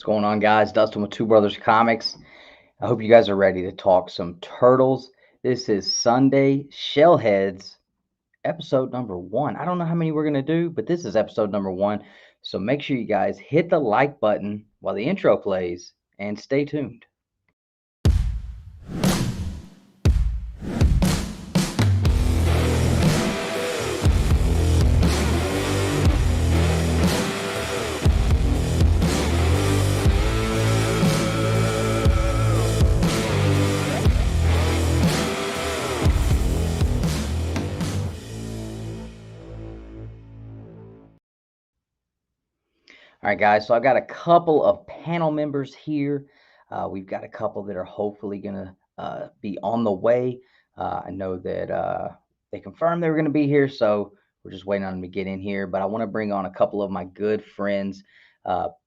What's going on, guys? Dustin with Two Brothers Comics. I hope you guys are ready to talk some turtles. This is Sunday Shellheads, episode number 1. I don't know how many we're going to do, but this is episode number 1. So make sure you guys hit the like button while the intro plays and stay tuned. All right, guys, so I've got a couple of panel members here. We've got a couple that are hopefully going to be on the way. I know that they confirmed they were going to be here, so we're just waiting on them to get in here. But I want to bring on a couple of my good friends,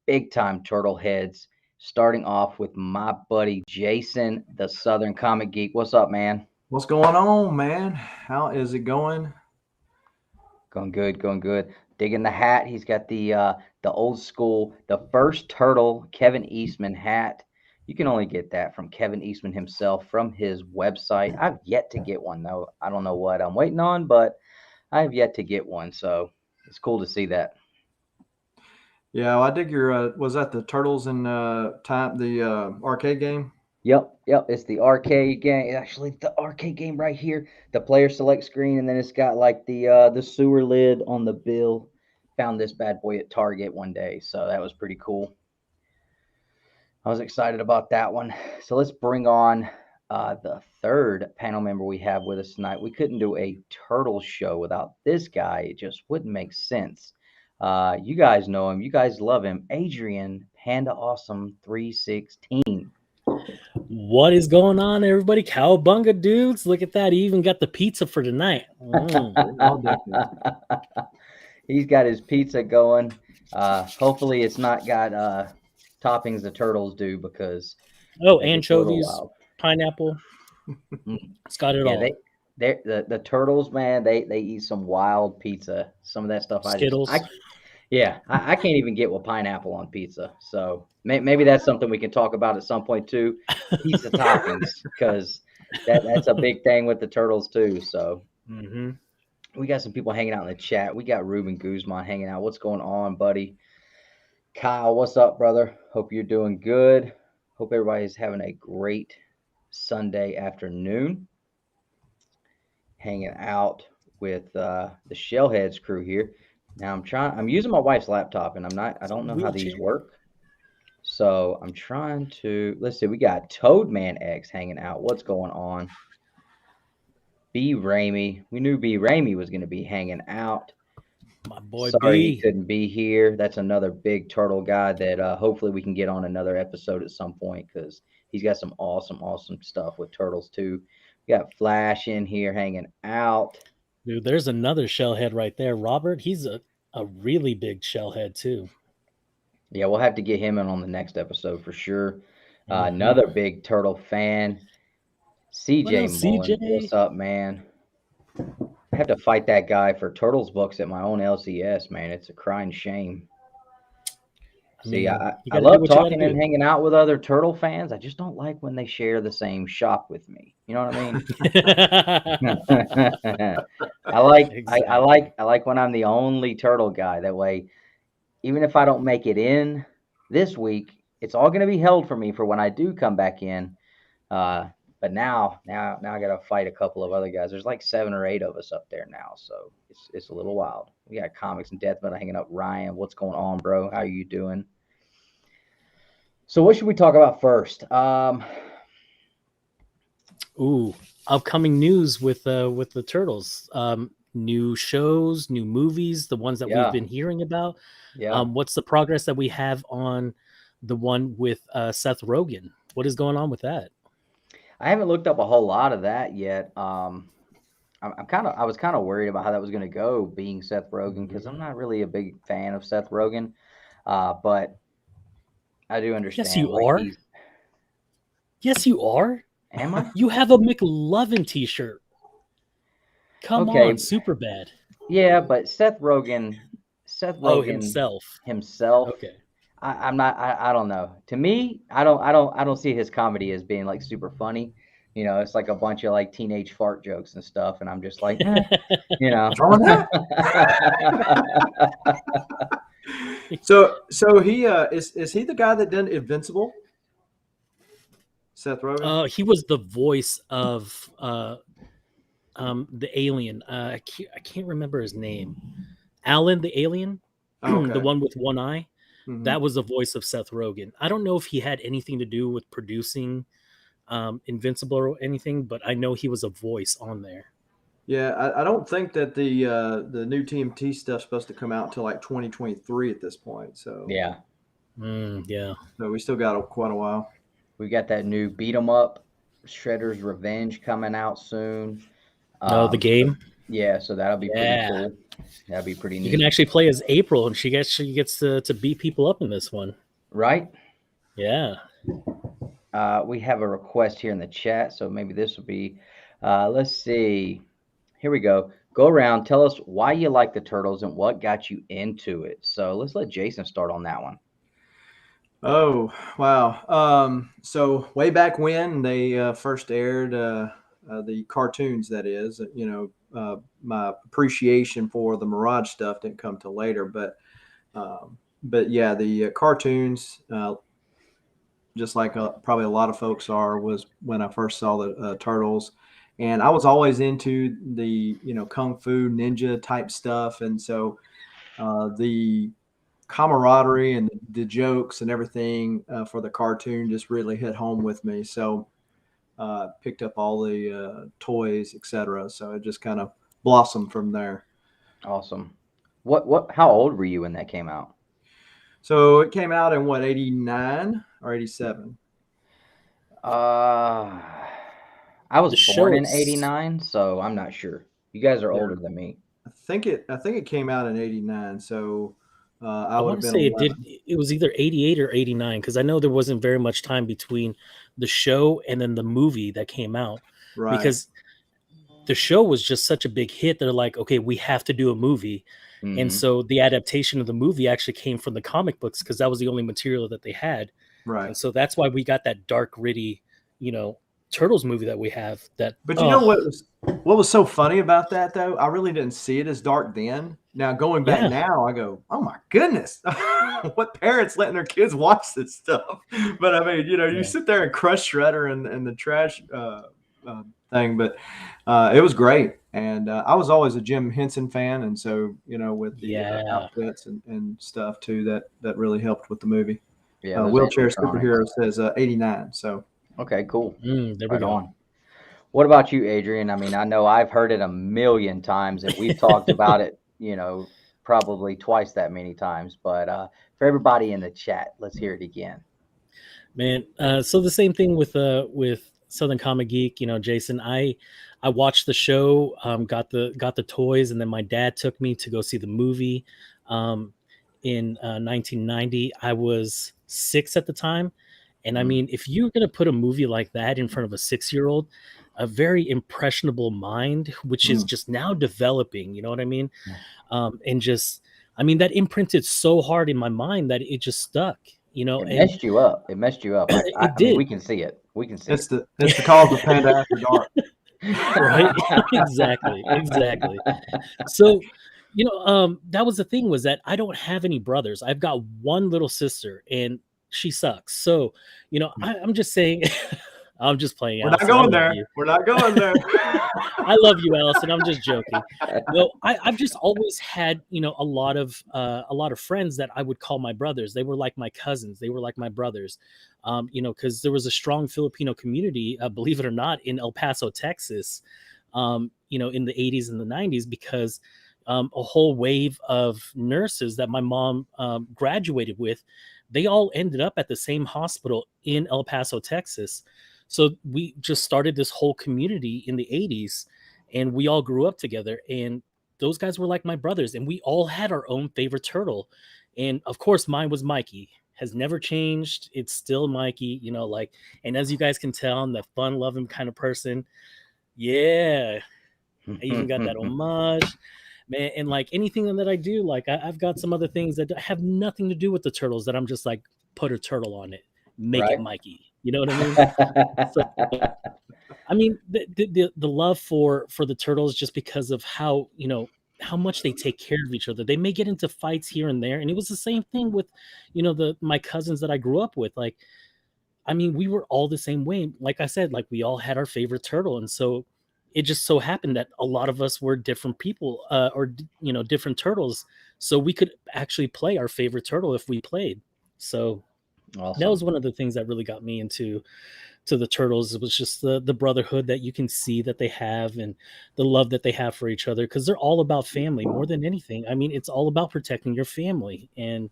big-time turtle heads, starting off with my buddy Jason, the Southern Comic Geek. What's up, man? What's going on, man? How is it going? Going good, going good. Digging the hat. He's got the old school, the first turtle Kevin Eastman hat. You can only get that from Kevin Eastman himself from his website. I've yet to get one though. I don't know what I'm waiting on, but I have yet to get one. So it's cool to see that. Yeah, well, I dig your. Was that the Turtles in the arcade game? Yep. It's the arcade game. Actually, the arcade game right here. The player select screen, and then it's got like the sewer lid on the bill. Found this bad boy at Target one day, so that was pretty cool. I was excited about that one. So let's bring on the third panel member we have with us tonight. We couldn't do a turtle show without this guy. It just wouldn't make sense. You guys know him. You guys love him. Adrian Panda Awesome 316. What is going on, everybody? Cowabunga dudes. Look at that. He even got the pizza for tonight. He's got his pizza going. Hopefully it's not got toppings the turtles do, because anchovies, pineapple. It's got it all. The turtles, man, they eat some wild pizza. Some of that stuff Skittles. I can't even get with pineapple on pizza. So maybe that's something we can talk about at some point too. Pizza toppings, because that's a big thing with the turtles too. So we got some people hanging out in the chat. We got Ruben Guzman hanging out. What's going on, buddy? Kyle, what's up, brother? Hope you're doing good. Hope everybody's having a great Sunday afternoon. Hanging out with the Shellheads crew here. Now I'm using my wife's laptop, and I don't know how these work. So I'm trying to, let's see, we got Toadman X hanging out. What's going on? B. Ramey. We knew B. Ramey was going to be hanging out. My boy Sorry B. he couldn't be here. That's another big turtle guy that hopefully we can get on another episode at some point, because he's got some awesome stuff with turtles too. We got Flash in here hanging out. Dude, there's another shellhead right there. Robert, he's a really big shellhead too. Yeah, we'll have to get him in on the next episode for sure. Another big turtle fan. CJ Mullen, what's up, man? I have to fight that guy for Turtles books at my own LCS, man. It's a crying shame. I love talking and hanging out with other turtle fans. I just don't like when they share the same shop with me. You know what I mean? I like when I'm the only turtle guy. That way, even if I don't make it in this week, it's all going to be held for me for when I do come back in. But now I got to fight a couple of other guys. There's like 7 or 8 of us up there now, so it's a little wild. We got Comics and Death Metal hanging up. Ryan, what's going on, bro? How are you doing? So what should we talk about first? Upcoming news with the Turtles. New shows, new movies, the ones that we've been hearing about. Yeah. What's the progress that we have on the one with Seth Rogen? What is going on with that? I haven't looked up a whole lot of that yet. I was kind of worried about how that was going to go, being Seth Rogen, because I'm not really a big fan of Seth Rogen. But I do understand. Yes, you are. Yes, you are. Am I? You have a McLovin t-shirt. Come on, super bad. Yeah, but Seth Rogen himself. Himself. Okay. I'm not. I don't know. To me, I don't see his comedy as being like super funny. It's like a bunch of like teenage fart jokes and stuff, and I'm just like, you know. What's wrong with that? So he is he the guy that did Invincible? Seth Rogen? He was the voice of the alien. I can't remember his name. Alan the alien, Okay. the one with one eye. Mhm. That was the voice of Seth Rogen. I don't know if he had anything to do with producing Invincible or anything, but I know he was a voice on there. Yeah, I don't think that the new TMT stuff's supposed to come out until like 2023 at this point. So Yeah. Yeah. So we still got quite a while. We got that new beat 'em up, Shredder's Revenge, coming out soon. The game. Yeah, so that'll be pretty cool. That'll be pretty neat. You can actually play as April, and she gets to beat people up in this one. Right? Yeah. We have a request here in the chat, so maybe this will be. Let's see. Here we go. Go around. Tell us why you like the Turtles and what got you into it. So let's let Jason start on that one. Oh, wow. So way back when they first aired the cartoons, that is, my appreciation for the Mirage stuff didn't come till later, but yeah, the cartoons, just like probably a lot of folks are, was when I first saw the Turtles. And I was always into the, Kung Fu ninja type stuff. And so the camaraderie and the jokes and everything for the cartoon just really hit home with me. So picked up all the toys, etc. So it just kind of blossomed from there. Awesome. How old were you when that came out? So it came out in what, 89 or 87? I was born in 89, so I'm not sure. You guys are older than me. I think it came out in 89. So I would want to say it was either 88 or 89, because I know there wasn't very much time between the show and then the movie that came out. Right. Because the show was just such a big hit. They're like, okay, we have to do a movie. Mm-hmm. And so the adaptation of the movie actually came from the comic books, because that was the only material that they had. Right. And so that's why we got that dark, gritty, Turtles movie that we have. But you know what was so funny about that, though? I really didn't see it as dark then. Now going back now, I go, oh my goodness, what parents letting their kids watch this stuff? But I mean, you sit there and crush Shredder and the trash thing, but it was great. And I was always a Jim Henson fan, and so with the outfits and stuff too, that really helped with the movie. Yeah, Wheelchair Superhero says 89. So. Okay, cool. There we go. On. What about you, Adrian? I mean, I know I've heard it a million times, and we've talked about it, probably twice that many times. But for everybody in the chat, let's hear it again. Man, so the same thing with Southern Comic Geek. Jason, I watched the show, got the toys, and then my dad took me to go see the movie. In 1990, I was 6 at the time. And I mean, if you're going to put a movie like that in front of a 6-year-old, a very impressionable mind, which is just now developing, you know what I mean? And just, I mean, that imprinted so hard in my mind that it just stuck, It messed you up. It messed you up. I mean, we can see it. It's the cause of Panda After Dark. Right? Exactly. So, that was the thing, was that I don't have any brothers. I've got one little sister, and she sucks. So, I'm just saying, I'm just playing. We're not going there. We're not going there. I love you, Allison. I'm just joking. No, I've just always had, a lot of friends that I would call my brothers. They were like my cousins. They were like my brothers, because there was a strong Filipino community, believe it or not, in El Paso, Texas, in the 80s and the 90s, because a whole wave of nurses that my mom graduated with, they all ended up at the same hospital in El Paso, Texas. So we just started this whole community in the 80s, and we all grew up together. And those guys were like my brothers, and we all had our own favorite turtle. And of course, mine was Mikey. Has never changed. It's still Mikey, and as you guys can tell, I'm that fun loving kind of person. Yeah. I even got that homage. man. And like anything that I do, like I've got some other things that have nothing to do with the turtles that I'm just like, put a turtle on it, make Right. it Mikey. You know what I mean? So, I mean, the love for the turtles, just because of how, you know, how much they take care of each other. They may get into fights here and there, and it was the same thing with, you know, my cousins that I grew up with. Like, I mean, we were all the same way. Like I said, like we all had our favorite turtle, and so it just so happened that a lot of us were different people, or you know, different turtles, so we could actually play our favorite turtle if we played. So that was Awesome. one of the things that really got me into the turtles. It was just the brotherhood that you can see that they have, and the love that they have for each other, because they're all about family more than anything. I mean, it's all about protecting your family. And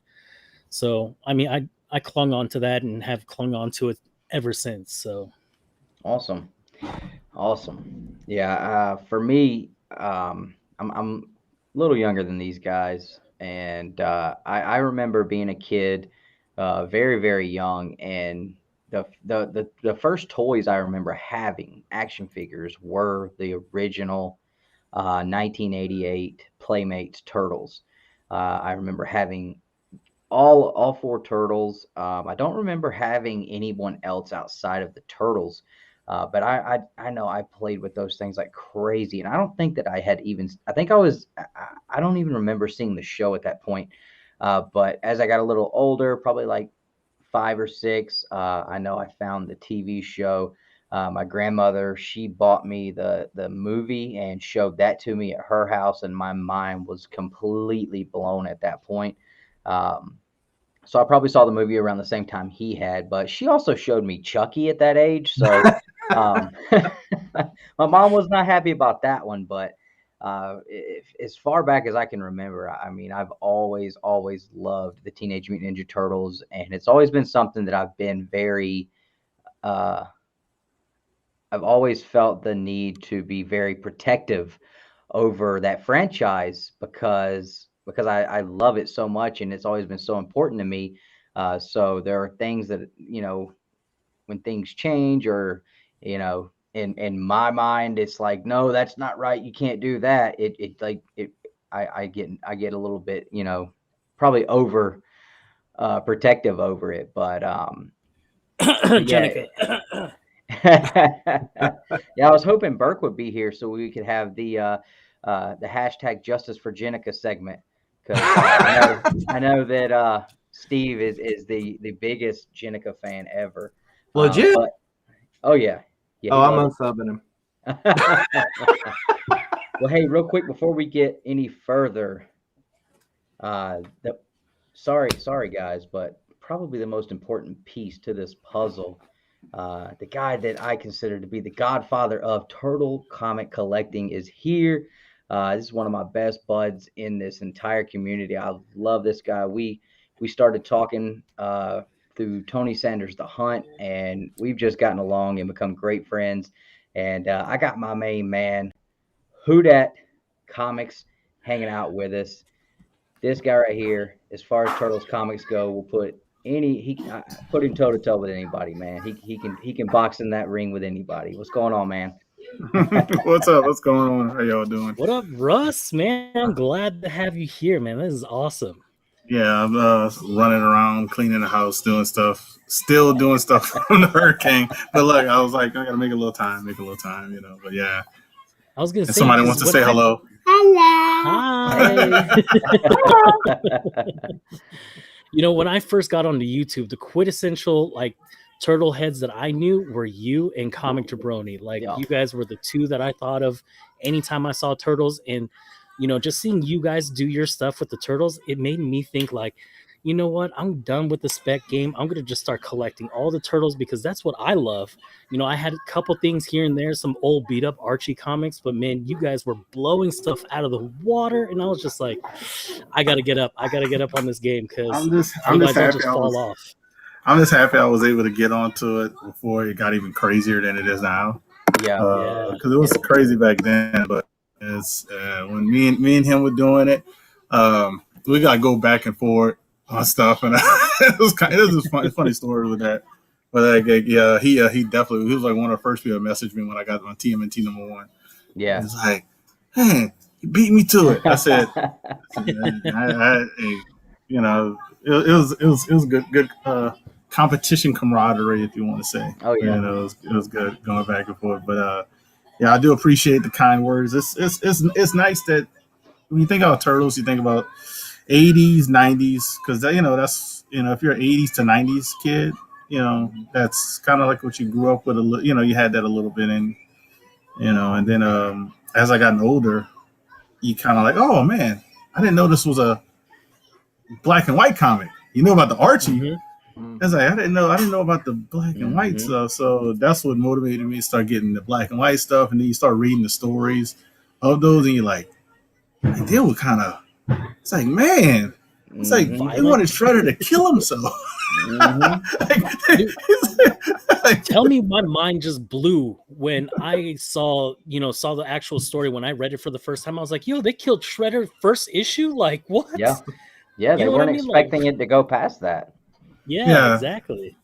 so I mean, I clung on to that and have clung on to it ever since. So Awesome. Awesome. Yeah. For me, I'm a little younger than these guys, and I remember being a kid, very very young, and the first toys I remember having, action figures, were the original 1988 Playmates Turtles. I remember having all four turtles. I don't remember having anyone else outside of the turtles, but I know I played with those things like crazy, and I don't think that I had even. I think I was. I don't even remember seeing the show at that point. But as I got a little older, probably like 5 or 6, I know I found the TV show. My grandmother, she bought me the movie and showed that to me at her house, and my mind was completely blown at that point. Um, so I probably saw the movie around the same time he had, but she also showed me Chucky at that age. So um, my mom was not happy about that one. But as far back as I can remember, I mean, I've always loved the Teenage Mutant Ninja Turtles, and it's always been something that I've been very. Uh, I've always felt the need to be very protective over that franchise, because I love it so much, and it's always been so important to me. So there are things that, when things change, or in my mind, it's like, no, that's not right, you can't do that. It like it I get a little bit, probably over protective over it. But yeah. Jenica. Yeah, I was hoping Burke would be here so we could have the hashtag Justice for Jenica segment, because I know that Steve is the biggest Jenica fan ever. Legit? But oh yeah, yeah, he Oh, I'm loves unsubbing him. Well, hey, real quick before we get any further, the sorry guys, but probably the most important piece to this puzzle, the guy that I consider to be the godfather of turtle comic collecting, is here. This is one of my best buds in this entire community. I love this guy. We started talking through Tony Sanders' The Hunt, and we've just gotten along and become great friends. And I got my main man, Who Dat Comics, hanging out with us. This guy right here, as far as Turtles comics go, will put him toe to toe with anybody, man. He can box in that ring with anybody. What's going on, man? What's up? What's going on? How y'all doing? What up, Russ? Man, I'm glad to have you here, man. This is awesome. Yeah, I'm running around, cleaning the house, doing stuff, still doing stuff from the hurricane. But look, I was like, I gotta make a little time, But yeah, I was gonna and say, somebody 'cause wants to when say I- hello. Hi. When I first got onto YouTube, the quintessential like turtle heads that I knew were you and Comic Jabroni. Like, Yeah. you guys were the two that I thought of anytime I saw turtles. And just seeing you guys do your stuff with the turtles, it made me think like, you know what? I'm done with the spec game. I'm gonna just start collecting all the turtles, because that's what I love. I had a couple things here and there, some old beat up Archie comics, but man, you guys were blowing stuff out of the water, and I was just like, I gotta get up on this game, because I'm just otherwise I'll happy just I fall was. off. I'm just happy I was able to get onto it before it got even crazier than it is now. Yeah. Because it was crazy back then, but it's when me and him were doing it, we gotta go back and forth on stuff, and it was a funny story with that. But like, yeah, he was like one of the first people to message me when I got my TMNT #1. Yeah. It's like, man, he beat me to it. I said, you know, it was good competition camaraderie, if you want to say. Oh yeah. You know, it was good going back and forth. But yeah, I do appreciate the kind words. It's nice that when you think about Turtles, you think about 80s, 90s, because you know that's if you're an 80s to 90s kid, that's kind of like what you grew up with. You had that a little bit in, and then as I gotten older, you kind of like, oh man, I didn't know this was a black and white comic. You know about the Archie. Mm-hmm. I was like, I didn't know about the black and white stuff. So that's what motivated me to start getting the black and white stuff. And then you start reading the stories of those, and you're like they were kind of. It's like, man, it's like they wanted Shredder to kill himself. Tell me, my mind just blew when I saw the actual story. When I read it for the first time, I was like, yo, they killed Shredder first issue? Like, what? Yeah, they weren't expecting it to go past that. Yeah, exactly.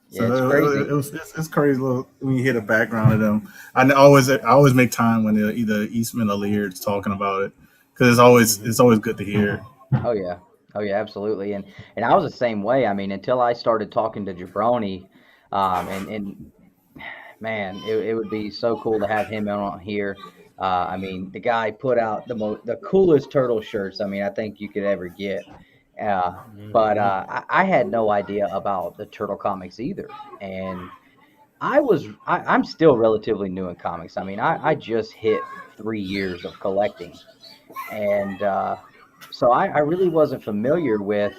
So it's crazy. It's crazy when you hear the background of them. I always make time when either Eastman or Leard's talking about it, because it's always good to hear. Oh yeah, absolutely. And I was the same way. I mean, until I started talking to Jabroni, and man, it would be so cool to have him on here. I mean, the guy put out the coolest turtle shirts. I mean, I think you could ever get. But I had no idea about the turtle comics either, and I'm still relatively new in comics. I mean, I just hit 3 years of collecting, and so I really wasn't familiar with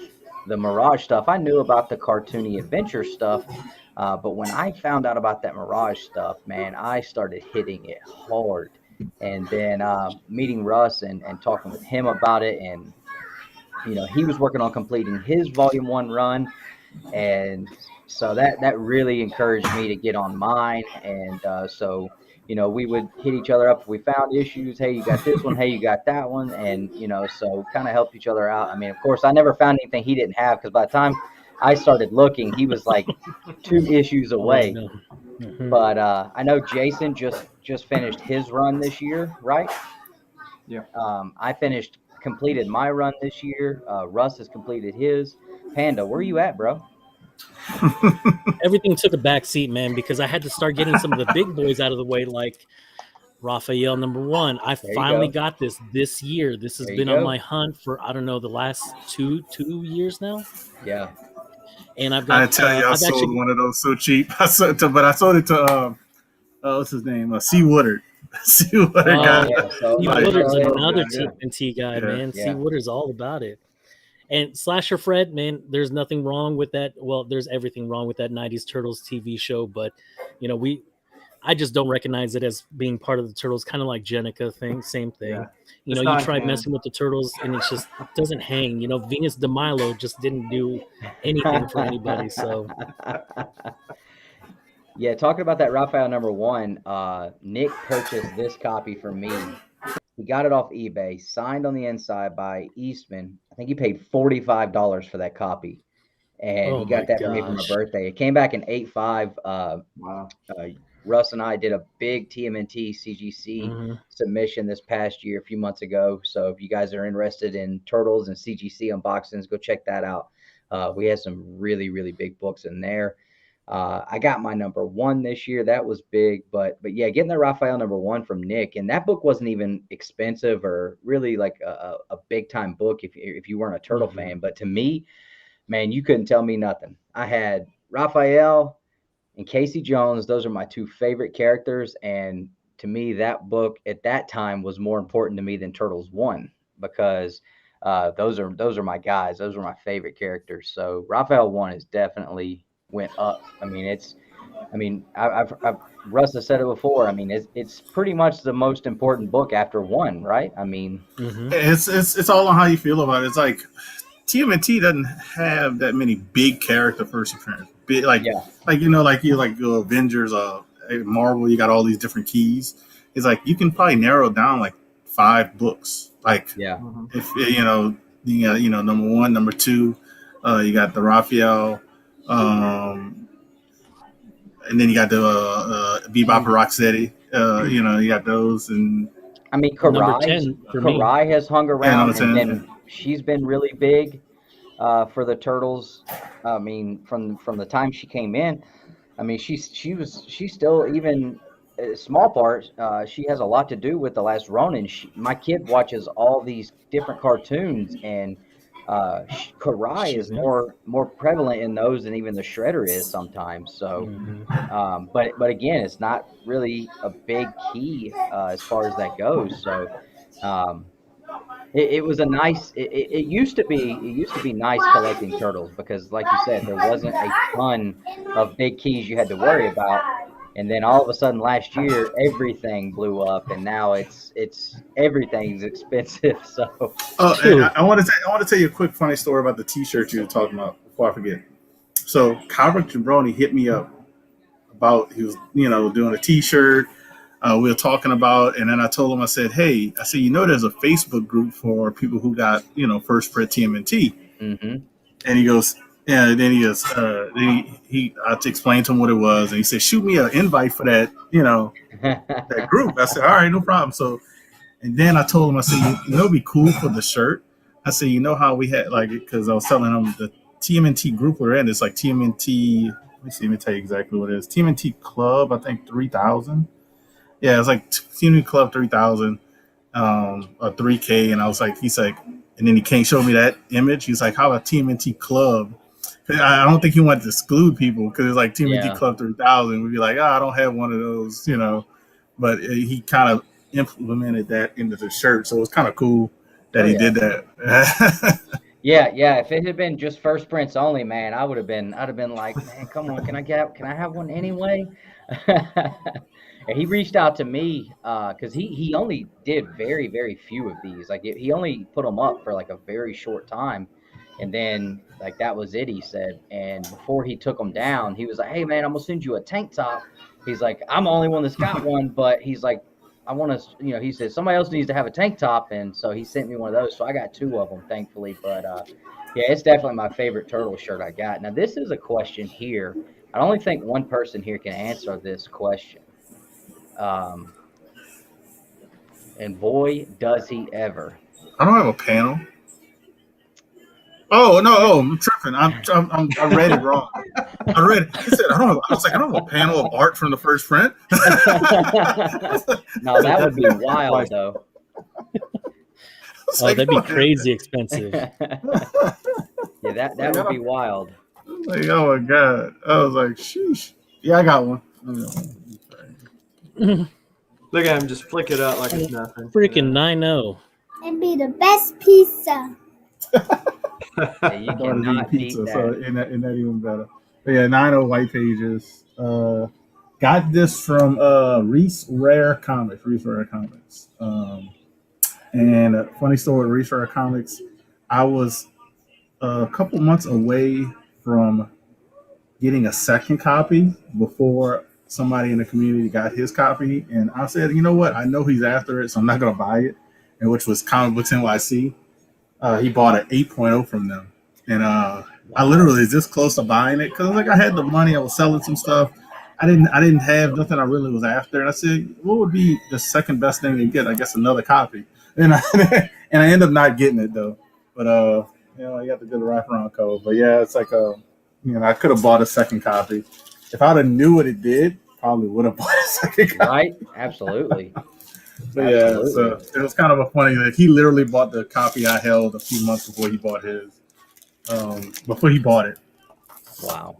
the Mirage stuff. I knew about the cartoony adventure stuff, but when I found out about that Mirage stuff, man, I started hitting it hard. And then meeting Russ and talking with him about it, and he was working on completing his Volume 1 run, and so that really encouraged me to get on mine. And so we would hit each other up if we found issues. Hey, you got this one. Hey, you got that one. And so kind of helped each other out. I mean, of course, I never found anything he didn't have, because by the time I started looking, he was like 2 issues away. Oh, no. Mm-hmm. But I know Jason just finished his run this year, right? Yeah. I completed my run this year. Russ has completed his. Panda, where are you at, bro? Everything took a back seat, man, because I had to start getting some of the big boys out of the way, like Raphael #1. I finally got this year. This has been on my hunt for, I don't know, the last two years now. Yeah. And I've got. I tell you, I sold one of those so cheap. I sold it to what's his name? C. Woodard. C. Woodard guy. Yeah. C. Woodard's another Tmnt guy, man. Yeah. C. Woodard's all about it. And Slasher Fred, man, there's nothing wrong with that. Well, there's everything wrong with that 90s Turtles TV show, but I just don't recognize it as being part of the Turtles. Kind of like Jenica thing, same thing. Yeah. You try messing with the Turtles and it just doesn't hang. Venus de Milo just didn't do anything for anybody. So yeah, talking about that Raphael #1, Nick purchased this copy for me. He got it off eBay, signed on the inside by Eastman. I think he paid $45 for that copy, and he got that for me for my birthday. It came back in 8.5. Wow. Russ and I did a big TMNT CGC submission this past year, a few months ago. So if you guys are interested in Turtles and CGC unboxings, go check that out. We had some really, really big books in there. I got my #1 this year. That was big, but yeah, getting the Raphael #1 from Nick, and that book wasn't even expensive or really like a big time book if you weren't a Turtle fan. But to me, man, you couldn't tell me nothing. I had Raphael and Casey Jones. Those are my 2 favorite characters, and to me, that book at that time was more important to me than Turtles 1, because those are my guys. Those were my favorite characters. So Raphael 1 is definitely went up. I mean, I've Russ has said it before. I mean, it's pretty much the most important book after 1, right? I mean, it's all on how you feel about it. It's like TMNT doesn't have that many big character first appearances. Like Avengers, Marvel. You got all these different keys. It's like you can probably narrow down like 5 books. Like if you got #1, #2, you got the Raphael. And then you got the Bebop and Rocksteady. You got those, and I mean, Number 10 for me. Karai has hung around, number 10, and then she's been really big for the Turtles. I mean, from the time she came in, I mean, she's still, even a small part. She has a lot to do with the Last Ronin. My kid watches all these different cartoons, and Karai is more prevalent in those than even the Shredder is sometimes. So, but again, it's not really a big key as far as that goes. So, it was a nice. It used to be nice collecting turtles because, like you said, there wasn't a ton of big keys you had to worry about. And then all of a sudden last year, everything blew up, and now it's everything's expensive. So, and I want to tell you a quick funny story about the T-shirt you were talking about before I forget. So, Cowrick Jabroni hit me up about he was doing a T-shirt. We were talking about, and then I told him, I said, "Hey, there's a Facebook group for people who got first print TMNT." Mm-hmm. And he goes. Yeah, and then he goes. He I had to explain to him what it was, and he said, "Shoot me an invite for that, that group." I said, "All right, no problem." So, and then I told him, I said, it'd be cool for the shirt." I said, how we had because I was telling him the TMNT group we're in is like TMNT. Let me tell you exactly what it is. TMNT Club, I think 3000. Yeah, it's like TMNT Club 3000, or 3K, and I was like, he's like, and then he came show me that image. He's like, "How about TMNT Club?" I don't think he wanted to exclude people because it's like TMNT Club 3000 would be like, I don't have one of those, But he kind of implemented that into the shirt, so it was kind of cool that he did that. Yeah. If it had been just first prints only, man, I'd have been like, man, come on, can I have one anyway? And he reached out to me because he only did very, very few of these. Like he only put them up for like a very short time. And then, like, that was it, he said. And before he took them down, he was like, "Hey, man, I'm going to send you a tank top." He's like, "I'm the only one that's got one." But he's like, "I want to," he said, "somebody else needs to have a tank top." And so he sent me one of those. So I got 2 of them, thankfully. But, yeah, it's definitely my favorite turtle shirt I got. Now, this is a question here. I only think one person here can answer this question. And boy, does he ever. I don't have a panel. Oh no! Oh, I'm tripping. I read it wrong. I read it. He said, I was like, I don't have a panel of art from the first print. No, that would be wild, though. That'd be crazy expensive. Yeah, that would be wild. Like, oh my god! I was like, sheesh. Yeah, I got one. Look at him just flick it out like it's nothing. Freaking 9-0. It'd be the best pizza. Yeah, you cannot beat that. So in that even better. But yeah, 9 white pages. Got this from Reese Rare Comics. And a funny story with Reese Rare Comics. I was a couple months away from getting a second copy before somebody in the community got his copy, and I said, you know what? I know he's after it, so I'm not gonna buy it. And which was Comic Books NYC. He bought an 8.0 from them, and I literally was this close to buying it because like I had the money, I was selling some stuff. I didn't have nothing I really was after, and I said, what would be the second best thing to get? I guess another copy, and I ended up not getting it though. But you got the good wraparound code. But yeah, it's like I could have bought a second copy. If I'd have knew what it did, probably would have bought a second copy. Right? Absolutely. But yeah, so it was kind of a funny that he literally bought the copy I held a few months before he bought his. Before he bought it. Wow.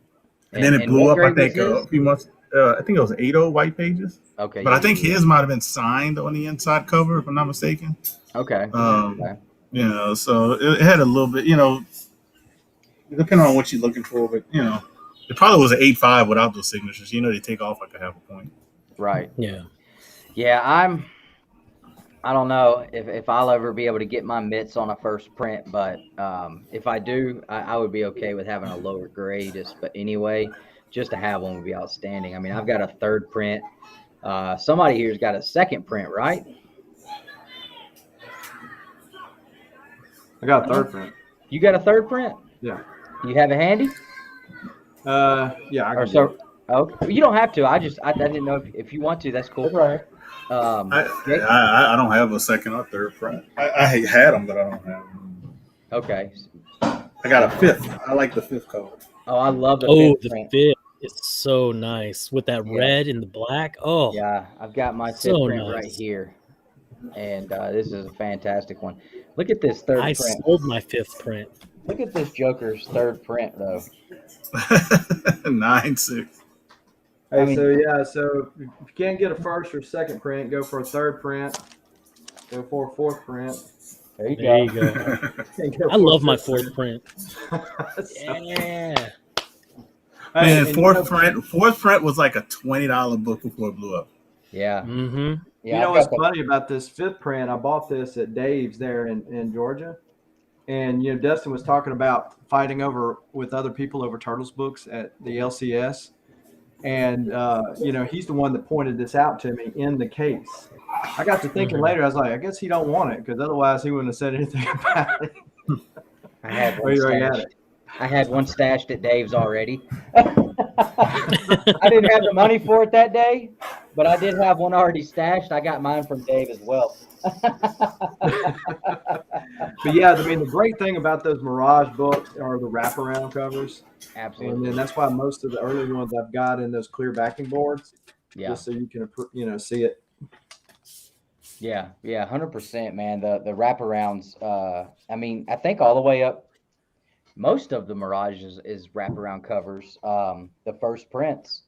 And then it blew up, I think, a few months. I think it was 8 white pages. Okay. But I think his might have been signed on the inside cover, if I'm not mistaken. Okay. Okay. So it had a little bit, depending on what you're looking for, but, it probably was an 8.5 without those signatures. They take off like a half a point. Right. Yeah. Yeah, I don't know if I'll ever be able to get my mitts on a first print, but if I do, I would be okay with having a lower grade. But anyway, just to have one would be outstanding. I mean, I've got a third print. Somebody here's got a second print, right? I got a third print. You got a third print? Yeah. Do you have it handy? Yeah. Okay. You don't have to. I didn't know if you want to. That's cool. That's right. Jake? I don't have a second or third print. I had them, but I don't have them. Okay. I got a fifth. I like the fifth cover. Oh, I love the Oh, fifth the print. fifth is so nice with that red and the black. Oh, Yeah, I've got my fifth So print nice. right here, and this is a fantastic one. Look at this third I print. sold my fifth print. Look at this Joker's third print, though. 9.6. Hey, I mean- so if you can't get a first or second print, go for a third print. Go for a fourth print. There you There go. you go. and go I for a love my fifth fourth print. So- Yeah. Man, and fourth print was like a $20 book before it blew up. Yeah. Mm-hmm. Yeah. You know I've what's got the- funny about this fifth print? I bought this at Dave's there in Georgia. And, Dustin was talking about fighting with other people over Turtles books at the LCS. And, he's the one that pointed this out to me in the case. I got to thinking later, I was like, I guess he don't want it because otherwise he wouldn't have said anything about it. I had Oh, one you already had stashed. I had one stashed at Dave's already. I didn't have the money for it that day, but I did have one already stashed. I got mine from Dave as well. But yeah, I mean, the great thing about those Mirage books are the wraparound covers. Absolutely. And then that's why most of the early ones I've got in those clear backing boards, Yeah. just so you can, see it. Yeah. 100%, man. The wraparounds. I mean, I think all the way up. Most of the Mirage is wraparound covers. The first prints.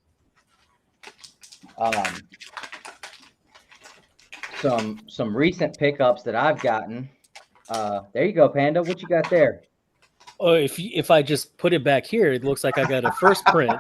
Some recent pickups that I've gotten. There you go, Panda. What you got there? Oh, if I just put it back here, it looks like I got a first print.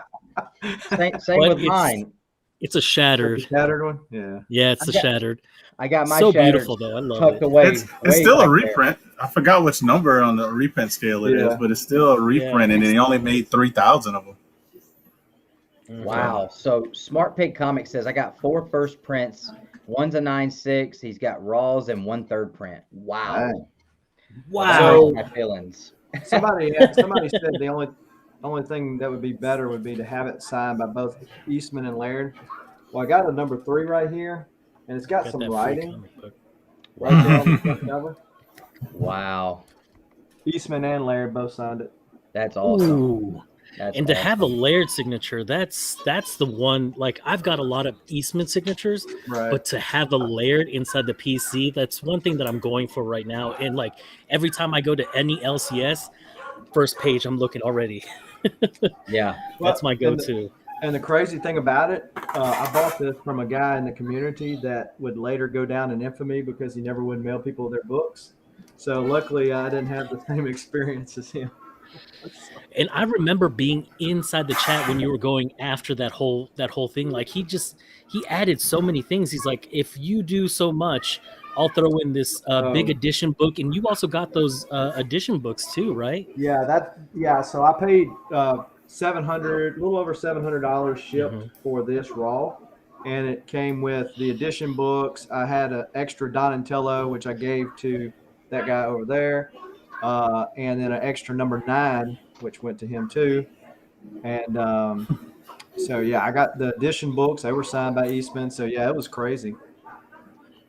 Same But with mine. It's a shattered. Shattered one? Yeah. Yeah, it's a shattered. I got my So shattered beautiful though. I love tucked it. away. It's way still a back there. reprint. I forgot which number on the reprint scale it is, Yeah. but it's still a reprint, and they only made 3,000 of them. Wow. So Smart Pig Comics says I got 4 first prints. One's a 9.6. He's got raws and 1/3 print. Wow. Dang. Wow. My feelings. Somebody said the only thing that would be better would be to have it signed by both Eastman and Laird. Well, I got a number 3 right here, and it's got Got some that free writing comic book. right there on the front cover. Wow. Eastman and Laird both signed it. That's awesome. Ooh. That's And to awesome. have a layered signature, that's the one. Like I've got a lot of Eastman signatures, Right. but to have a layered inside the PC, that's one thing that I'm going for right now. And like every time I go to any LCS, first page I'm looking already. Yeah. That's my And go-to. And the crazy thing about it, I bought this from a guy in the community that would later go down in infamy because he never would mail people their books. So luckily, I didn't have the same experience as him. And I remember being inside the chat when you were going after that whole thing. Like he added so many things. He's like, if you do so much, I'll throw in this big edition book. And you also got those edition books too, right? Yeah. So I paid a little over $700 shipped for this raw, and it came with the edition books. I had an extra Donatello, which I gave to that guy over there, and then an extra number 9, which went to him too. And so yeah, I got the edition books. They were signed by Eastman. So yeah, it was crazy.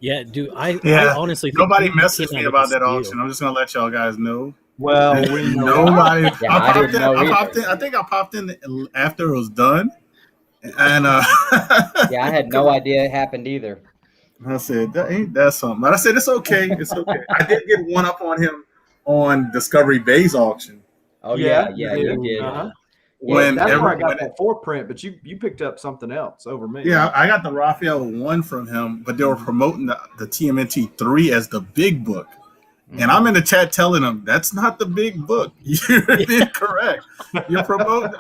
Yeah, dude. I honestly think Nobody you came messaged me out of about this that deal. auction. I'm just gonna let y'all guys know. Well, we know. Nobody. Yeah, I didn't know either. I think I popped in after it was done, and Yeah, I had no idea it happened either. I said, ain't that something? But I said, it's okay. It's okay. I did get one up on him on Discovery Bay's auction. Oh yeah, you did. Uh-huh. When That's where I every- got when- that 4 print, but you picked up something else over me. Yeah, I got the Raphael 1 from him, but they were promoting the Tmnt 3 as the big book. And I'm in the chat telling them that's not the big book. You're incorrect. You're promoting.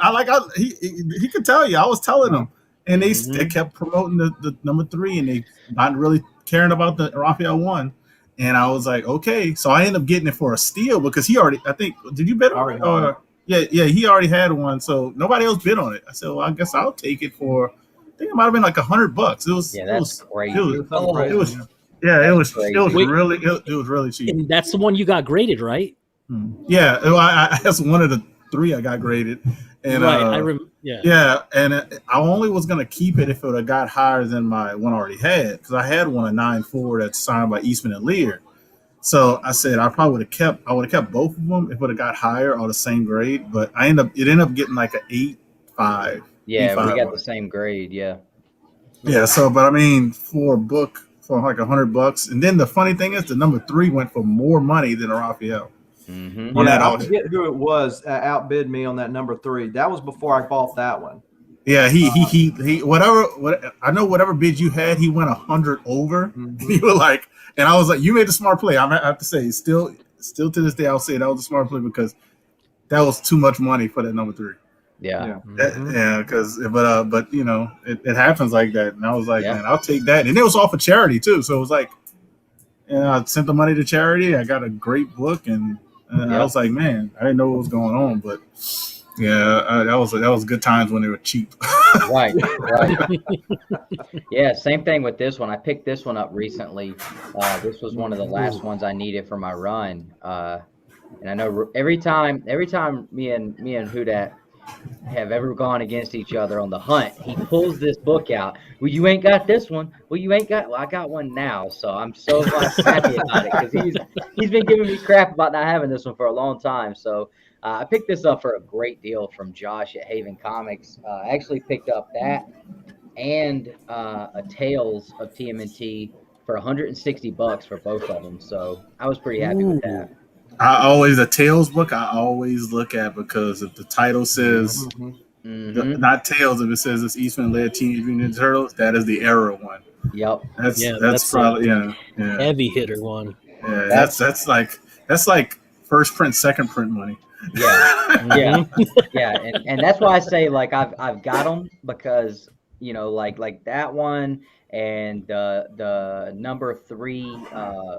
He could tell you. I was telling them, and they kept promoting the number 3, and they not really caring about the Raphael 1. And I was like, okay. So I ended up getting it for a steal because he already. I think. Did you bid on it? Or, yeah. He already had one, so nobody else bid on it. I said, well, I guess I'll take it for. I think it might have been like $100. It was. That's crazy. It was. Yeah, it was really cheap. And that's the one you got graded, right? Yeah, that's one of the 3 I got graded, And Right. yeah, and I only was gonna keep it if it would have got higher than my one I already had, because I had one a 9.4 that's signed by Eastman and Lear. So I said I probably would have kept both of them if it would have got higher or the same grade. But it ended up getting like an 8.5. Yeah, 8.5 we got on the it. same grade. Yeah. Yeah. So, but I mean, for a book for like $100, and then the funny thing is, the number 3 went for more money than a Raphael. Mm-hmm. On that I auction. forget who it was outbid me on that number 3. That was before I bought that one. Yeah, he whatever I know whatever bid you had, he went 100 over. Mhm. You were like, and I was like, you made a smart play. I have to say, still to this day, I'll say that was a smart play because that was too much money for that number 3. Yeah. Yeah, because but you know, it happens like that, and I was like, Yeah. man, I'll take that, and it was all for charity too. So it was like, I sent the money to charity. I got a great book, and I was like, man, I didn't know what was going on, but yeah, that was good times when they were cheap. Right. Yeah, same thing with this one. I picked this one up recently. This was one of the last ones I needed for my run. And I know every time me and Hudat have ever gone against each other on the hunt, he pulls this book out. Well, you ain't got this one. Well, you ain't got. Well, I got one now, so I'm so happy about it because he's been giving me crap about not having this one for a long time. So I picked this up for a great deal from Josh at Haven Comics. I actually picked up that and a Tales of TMNT for $160 for both of them. So I was pretty happy with that. A Tales book I always look at, because if the title says not Tales, if it says it's Eastman led Teenage Mutant Ninja Turtles, that is the error one. Yep. That's probably heavy hitter one. Yeah, that's like first print, second print money. Yeah, and that's why I say like I've got them, because you know like that one and the number 3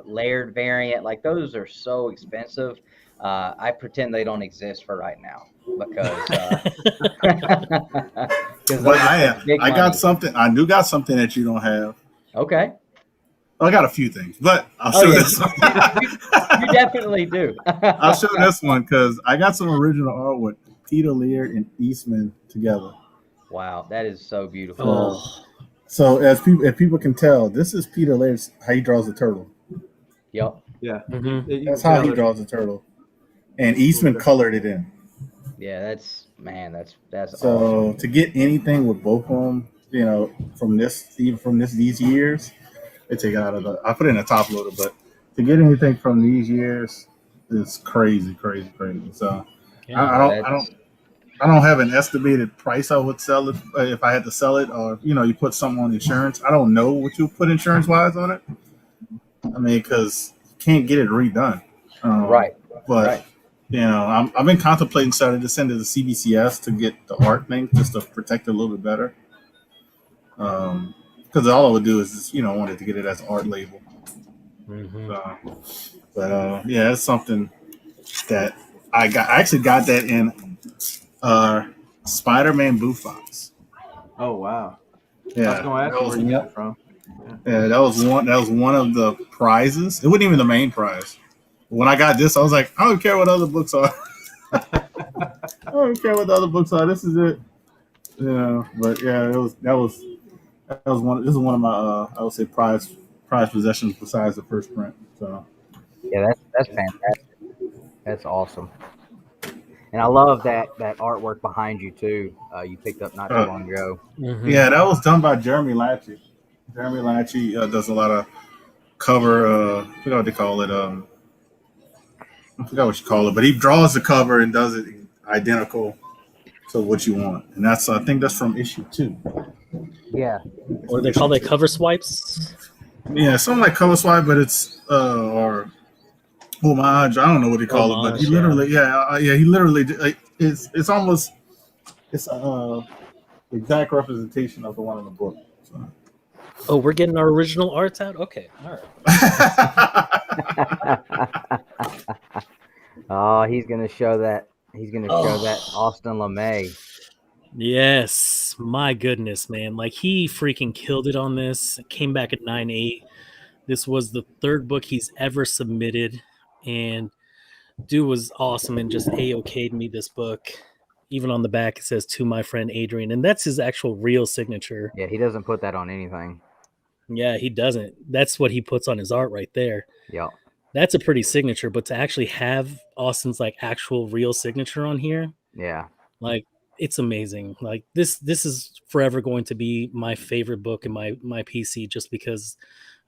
layered variant, like those are so expensive. I pretend they don't exist for right now because but I got something. I do got something that you don't have. Okay. I got a few things, but I'll show this one. You definitely do. I'll show this one because I got some original art with Peter Laird and Eastman together. Wow, that is so beautiful. Oh. So if people can tell, this is Peter Laird's how he draws the turtle. Yep. Yeah. That's how he draws the turtle, and Eastman colored it in. Yeah, that's so awesome. To get anything with both of them, you know, from these years, they take it out of I put it in a top loader, but to get anything from these years is crazy. So I don't have an estimated price I would sell it if I had to sell it, or you put something on insurance. I don't know what you put insurance wise on it. I mean, because you can't get it redone, right? But right. I've been contemplating starting to send it to CBCS to get the art thing just to protect it a little bit better. Because all I would do is just, wanted to get it as an art label. Yeah, it's something that I actually got that in Spider-Man Booth box. Oh wow! Yeah, I was going to ask where you got it from. Yeah, that was one of the prizes. It wasn't even the main prize. When I got this, I was like, I don't care what other books are. I don't care what the other books are. This is it. But yeah, that was one. This is one of my I would say prized possessions besides the first print. So yeah, that's fantastic. That's awesome. And I love that artwork behind you too. You picked up not too long ago. Yeah, that was done by Jeremy Latchy. Jeremy Latchy does a lot of cover. I forgot what they call it. I forgot what you call it, but he draws the cover and does it identical to what you want, and I think that's from issue 2. Yeah, or they call it cover swipes. Yeah, something like cover swipe, but it's or homage. I don't know what they call it, but he literally, he literally. It's almost exact representation of the one in the book. So. Oh, we're getting our original arts out? Okay. All right. Oh, he's going to show that. He's going to show that Austin LeMay. Yes. My goodness, man. Like, he freaking killed it on this. Came back at 9.8. This was the 3rd book he's ever submitted. And dude was awesome and just A-okay'd me this book. even on the back it says "To my friend Adrian," and that's his actual real signature. Yeah, he doesn't put that on anything. Yeah, he doesn't. That's what he puts on his art right there. Yeah. That's a pretty signature, but to actually have Austin's like actual real signature on here, Yeah. like it's amazing. Like this is forever going to be my favorite book in my PC just because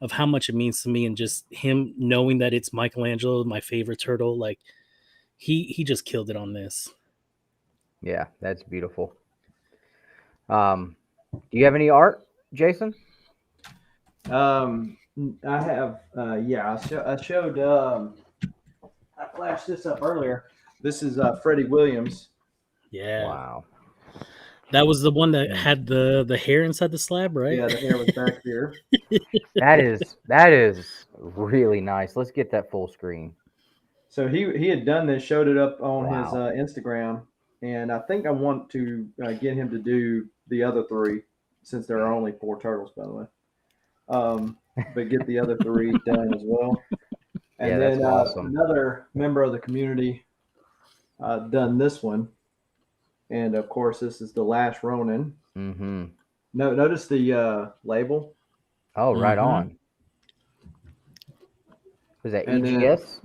of how much it means to me and just him knowing that it's Michelangelo, my favorite turtle. Like he just killed it on this. Yeah, that's beautiful. Do you have any art, Jason? I have, I showed, I flashed this up earlier. This is Freddie Williams. Yeah. Wow. That was the one that had the hair inside the slab, right? Yeah, the hair was back here. That is really nice. Let's get that full screen. So he had done this, showed it up on Wow. his Instagram, and I think I want to get him to do the other three, since there are only 4 turtles, by the way. But get the other 3 done as well. And Yeah, then that's awesome. another member of the community done this one. And of course, this is the Last Ronin. Mm-hmm. Notice the label. Oh, right Mhm. on. Was that And then- EGS?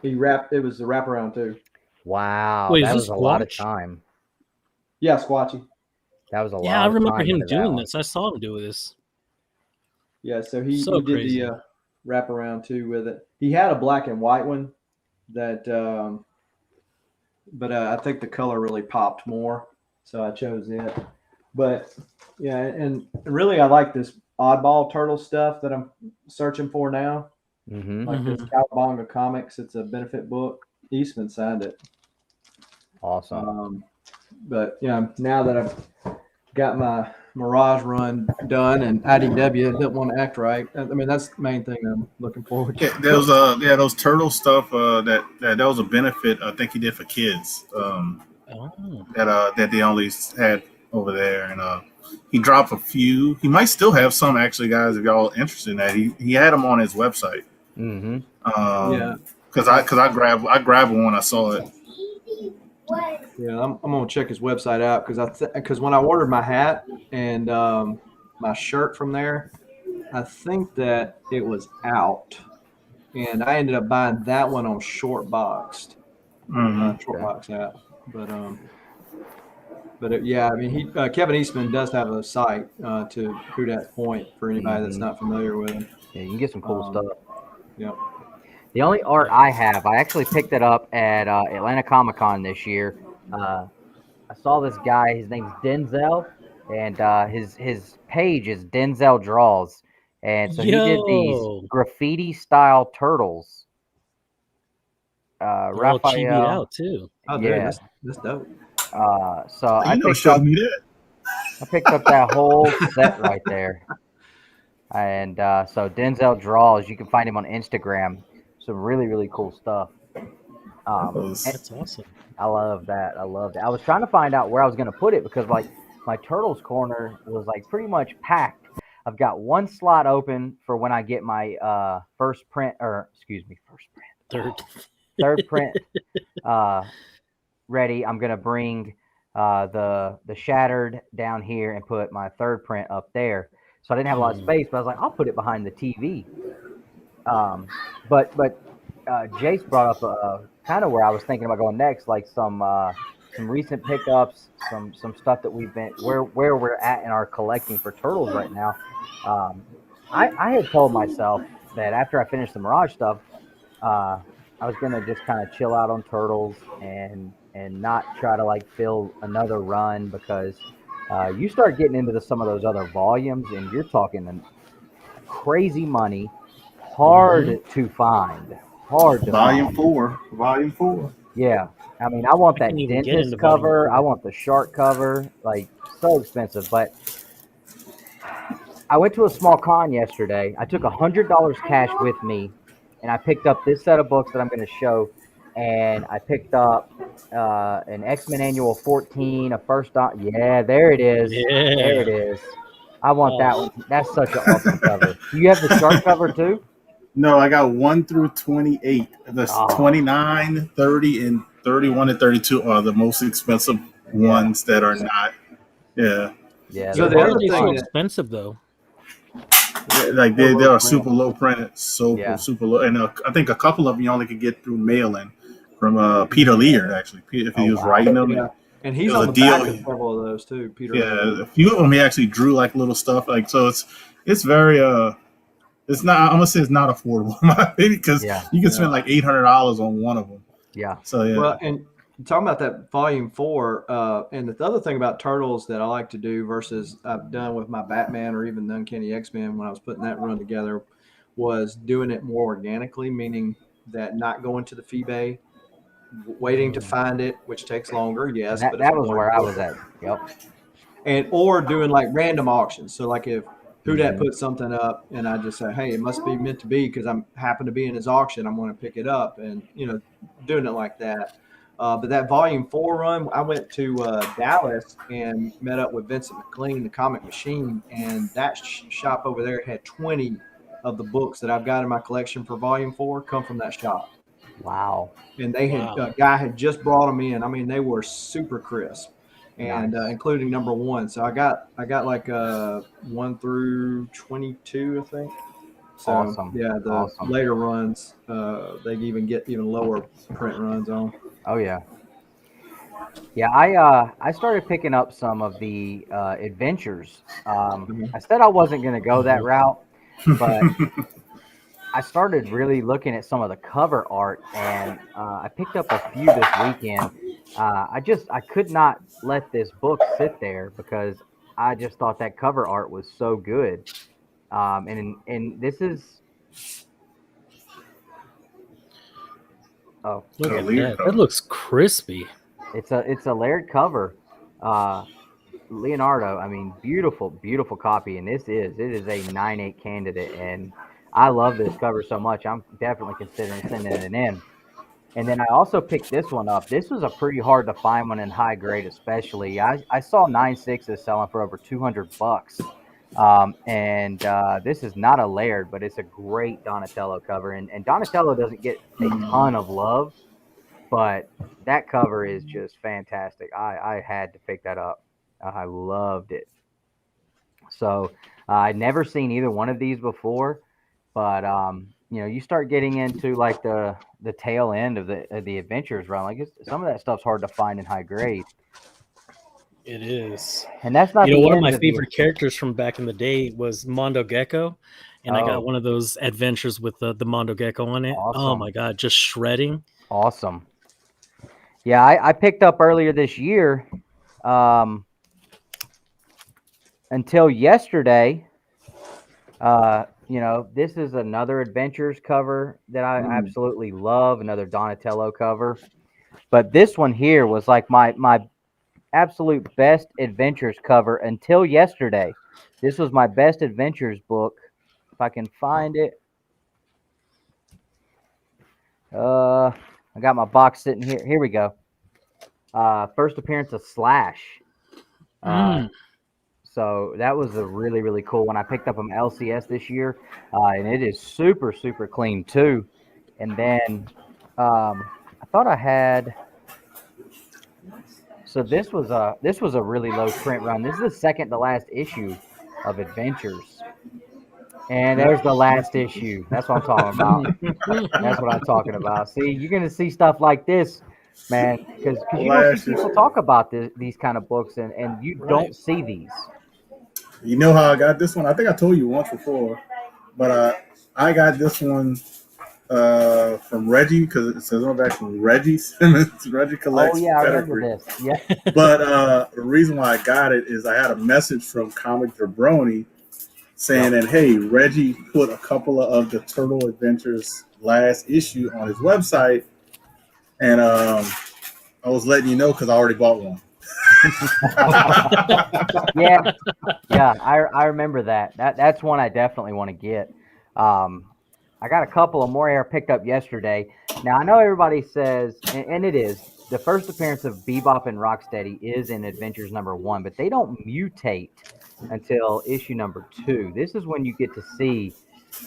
It was the wraparound too. Wow, Wait, is that this was a lot of Squatch? time. Yeah, Squatchy. That was a lot. Yeah, I of remember time him into that doing one. this. I saw him do this. Yeah, so he So did crazy. the wraparound too with it. He had a black and white one that, but I think the color really popped more, so I chose it. But yeah, and really I like this oddball turtle stuff that I'm searching for now. Mm-hmm. Like this Cowabunga Comics. It's a benefit book. Eastman signed it. Awesome. But yeah, now that I've got my Mirage run done and IDW didn't want to act right. I mean, that's the main thing I'm looking forward to. Yeah, there was those turtle stuff that was a benefit I think he did for kids Oh. that they only had over there, and he dropped a few. He might still have some actually, guys. If y'all interested in that, he had them on his website. Mm-hmm. Yeah. Because I grabbed one when I saw it. Yeah, I'm gonna check his website out because when I ordered my hat and my shirt from there, I think that it was out, and I ended up buying that one on short boxed, short box hat. But yeah, I mean, Kevin Eastman does have a site to Who Dat Point for anybody that's not familiar with him. Yeah, you can get some cool stuff. Yep. The only art I have, I actually picked it up at Atlanta Comic-Con this year. I saw this guy, his name's Denzel, and his page is Denzel Draws. And so he did these graffiti-style turtles. Raphael chibied Raphael. out too. Oh, dude, Yeah. that's dope. So I Showed me that. picked up that whole set right there. And so Denzel Draws, you can find him on Instagram. Some really, really cool stuff. That's awesome. I love that. I was trying to find out where I was going to put it because like my Turtles corner was like pretty much packed. I've got one slot open for when I get my third print ready. I'm going to bring the Shattered down here and put my third print up there. So I didn't have a lot of space, but I was like, I'll put it behind the TV. But Jace brought up kind of where I was thinking about going next, like some recent pickups, some stuff that we've been where we're at in our collecting for turtles right now. I had told myself that after I finished the Mirage stuff, I was gonna just kind of chill out on turtles and not try to like fill another run because you start getting into some of those other volumes and you're talking crazy money, hard to find. Volume 4. Yeah. I mean, I want that can't even get dentist into cover. volume 4. I want the shark cover. Like, so expensive. But I went to a small con yesterday. I took $100 cash with me, and I picked up this set of books that I'm going to show. And I picked up an X-Men Annual 14, a first... Yeah, there it is. Yeah. There it is. I want that one. That's such an awesome cover. Do you have the shark cover, too? No, I got 1 through 28. The 29, 30, and 31 and 32 are the most expensive ones that are not. Yeah. Yeah. So the Why other are they so thing that expensive though? Like they low are print. super low printed, super low, and I think a couple of them you only could get through mailing from Peter Lear actually. If he was writing them, Yeah. And he's it was on a the back deal. of several of those too, Peter. Yeah, a few of them he actually drew like little stuff like so. It's very it's not. I'm gonna say it's not affordable in my opinion because Yeah. you can spend like $800 on one of them. Yeah. So yeah. Well, and talking about that volume 4, and the other thing about Turtles that I like to do versus I've done with my Batman or even the Uncanny X-Men when I was putting that run together was doing it more organically, meaning that not going to the FeeBay, waiting to find it, which takes longer, yes. That, but that it's was more where I important. was at. Yep. And or doing like random auctions. So like if Who Dat Mhm. puts something up and I just say, hey, it must be meant to be because I'm happen to be in his auction. I'm going to pick it up and, doing it like that. But that volume 4 run, I went to Dallas and met up with Vincent McLean, the Comic Machine. And that shop over there had 20 of the books that I've got in my collection for volume 4 come from that shop. Wow. And they had Wow. a guy had just brought them in. I mean, they were super crisp, and Nice. including number 1. So I got like 1 through 22, I think. So Awesome. yeah, the Awesome. later runs, they even get even lower print runs on. Oh yeah. Yeah, I started picking up some of the adventures. I said I wasn't going to go that route, but I started really looking at some of the cover art, and I picked up a few this weekend. I could not let this book sit there because I just thought that cover art was so good. And this is Look A at Lear that. cover. That looks crispy. it's a layered cover. Leonardo, I mean, beautiful copy, and it is a 9.8 candidate, and I love this cover so much. I'm definitely considering sending it in. And then I also picked this one up. This was a pretty hard to find one in high grade, especially. I saw 9.6s selling for over $200. And this is not a layered, but it's a great Donatello cover. And Donatello doesn't get a ton of love, but that cover is just fantastic. I had to pick that up. I loved it. So I'd never seen either one of these before, but you start getting into like the tail end of the adventures run. Like some of that stuff's hard to find in high grade, It is. and that's not the One of end my of the- favorite characters from back in the day was Mondo Gecko, and I Oh. got one of those adventures with the Mondo Gecko on it. Oh Awesome. my god, just shredding. Awesome. Yeah, I picked up earlier this year. Until yesterday, this is another Adventures cover that I absolutely love, another Donatello cover. But this one here was like my absolute best Adventures cover until yesterday. This was my best Adventures book. If I can find it. I got my box sitting here. Here we go. First appearance of Slash. So that was a really, really cool one. I picked up an LCS this year, and it is super, super clean too. And then I thought I had. So this was a really low print run. This is the second to last issue of Adventures, and there's the last issue. That's what I'm talking about. That's what I'm talking about. See, you're gonna see stuff like this, man, because you don't see people talk about these kind of books, and you don't see these. You know how I got this one? I think I told you once before, but I got this one from Reggie because it says on the back from Reggie Simmons. Reggie collects. Oh yeah, I pedigree. remember this. Yeah. But the reason why I got it is I had a message from Comic Jabroni saying that, hey, Reggie put a couple of the Turtle Adventures last issue on his website, and I was letting you know because I already bought one. yeah, I remember that. That's one I definitely want to get. I got a couple of more here picked up yesterday. Now I know everybody says, and it is the first appearance of Bebop and Rocksteady is in Adventures #1, but they don't mutate until issue #2. This is when you get to see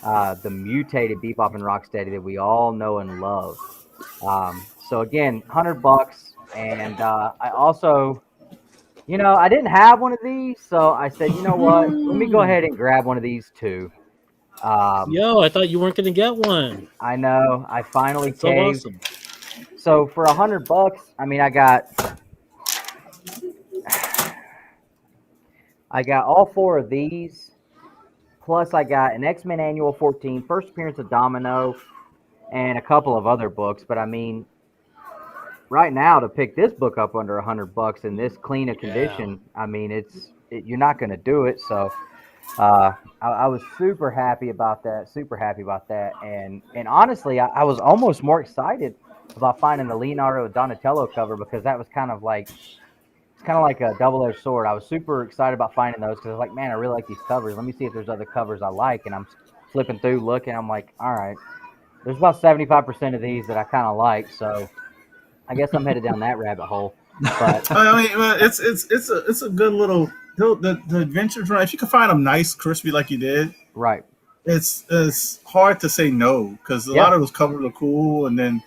the mutated Bebop and Rocksteady that we all know and love. So again, $100, and I also You know, I didn't have one of these, so I said, you know what? Let me go ahead and grab one of these too. Yo, I thought you weren't gonna get one. I know. I finally That's so caved. awesome. So for $100, I mean, I got all 4 of these. Plus, I got an X-Men Annual 14, first appearance of Domino, and a couple of other books. But I mean, right now to pick this book up under $100 in this clean a condition, I mean, you're not going to do it. So I was super happy about that. And honestly, I was almost more excited about finding the Leonardo Donatello cover because that was kind of like a double-edged sword. I was super excited about finding those because I was like, man, I really like these covers. Let me see if there's other covers I like. And I'm flipping through, looking. I'm like, all right, there's about 75% of these that I kind of like. So I guess I'm headed down that rabbit hole. But I mean, it's a good little the adventures run. If you can find them nice, crispy like you did, right, it's hard to say no because a lot of those covers are cool, and then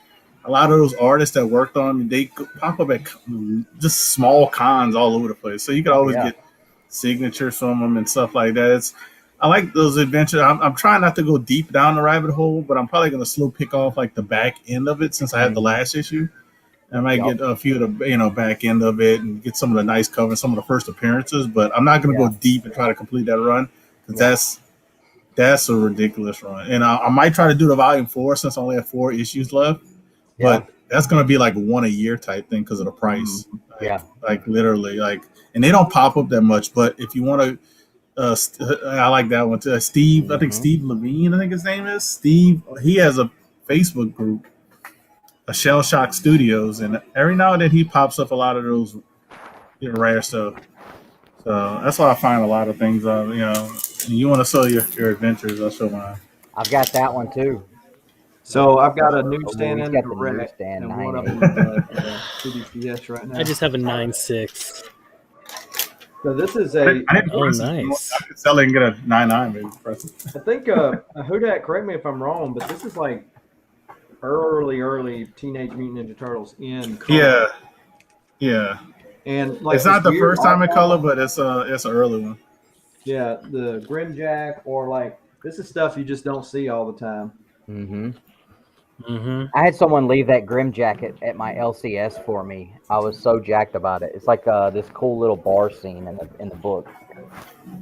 a lot of those artists that worked on them, they pop up at just small cons all over the place. So you can always get signatures from them and stuff like that. I like those adventures. I'm trying not to go deep down the rabbit hole, but I'm probably going to slow pick off like the back end of it since I had the last issue. I might get a few of the back end of it and get some of the nice covers, some of the first appearances, but I'm not going to go deep and try to complete that run because that's a ridiculous run. And I might try to do the volume 4 since I only have 4 issues left. But that's going to be like one a year type thing because of the price. Like literally, and they don't pop up that much. But if you want to, I like that one too. Steve, I think Steve Levine, I think his name is Steve. He has a Facebook group, a Shell Shock Studios, and every now and then he pops up a lot of those rare stuff. So that's why I find a lot of things. And you want to sell your adventures, I'll show mine. I've got that one too. So I've got a newsstand and one of them CDCS right now. I just have a 9.6. So this is a. Nice. I could sell it and get a 9.9 maybe. I think Hudak, correct me if I'm wrong, but this is like early Teenage Mutant Ninja Turtles in color. Yeah. And like it's not the first time in color, but it's an early one. Yeah, the Grimjack or like this is stuff you just don't see all the time. I had someone leave that Grim jacket at my LCS for me. I was so jacked about it. It's like this cool little bar scene in the book.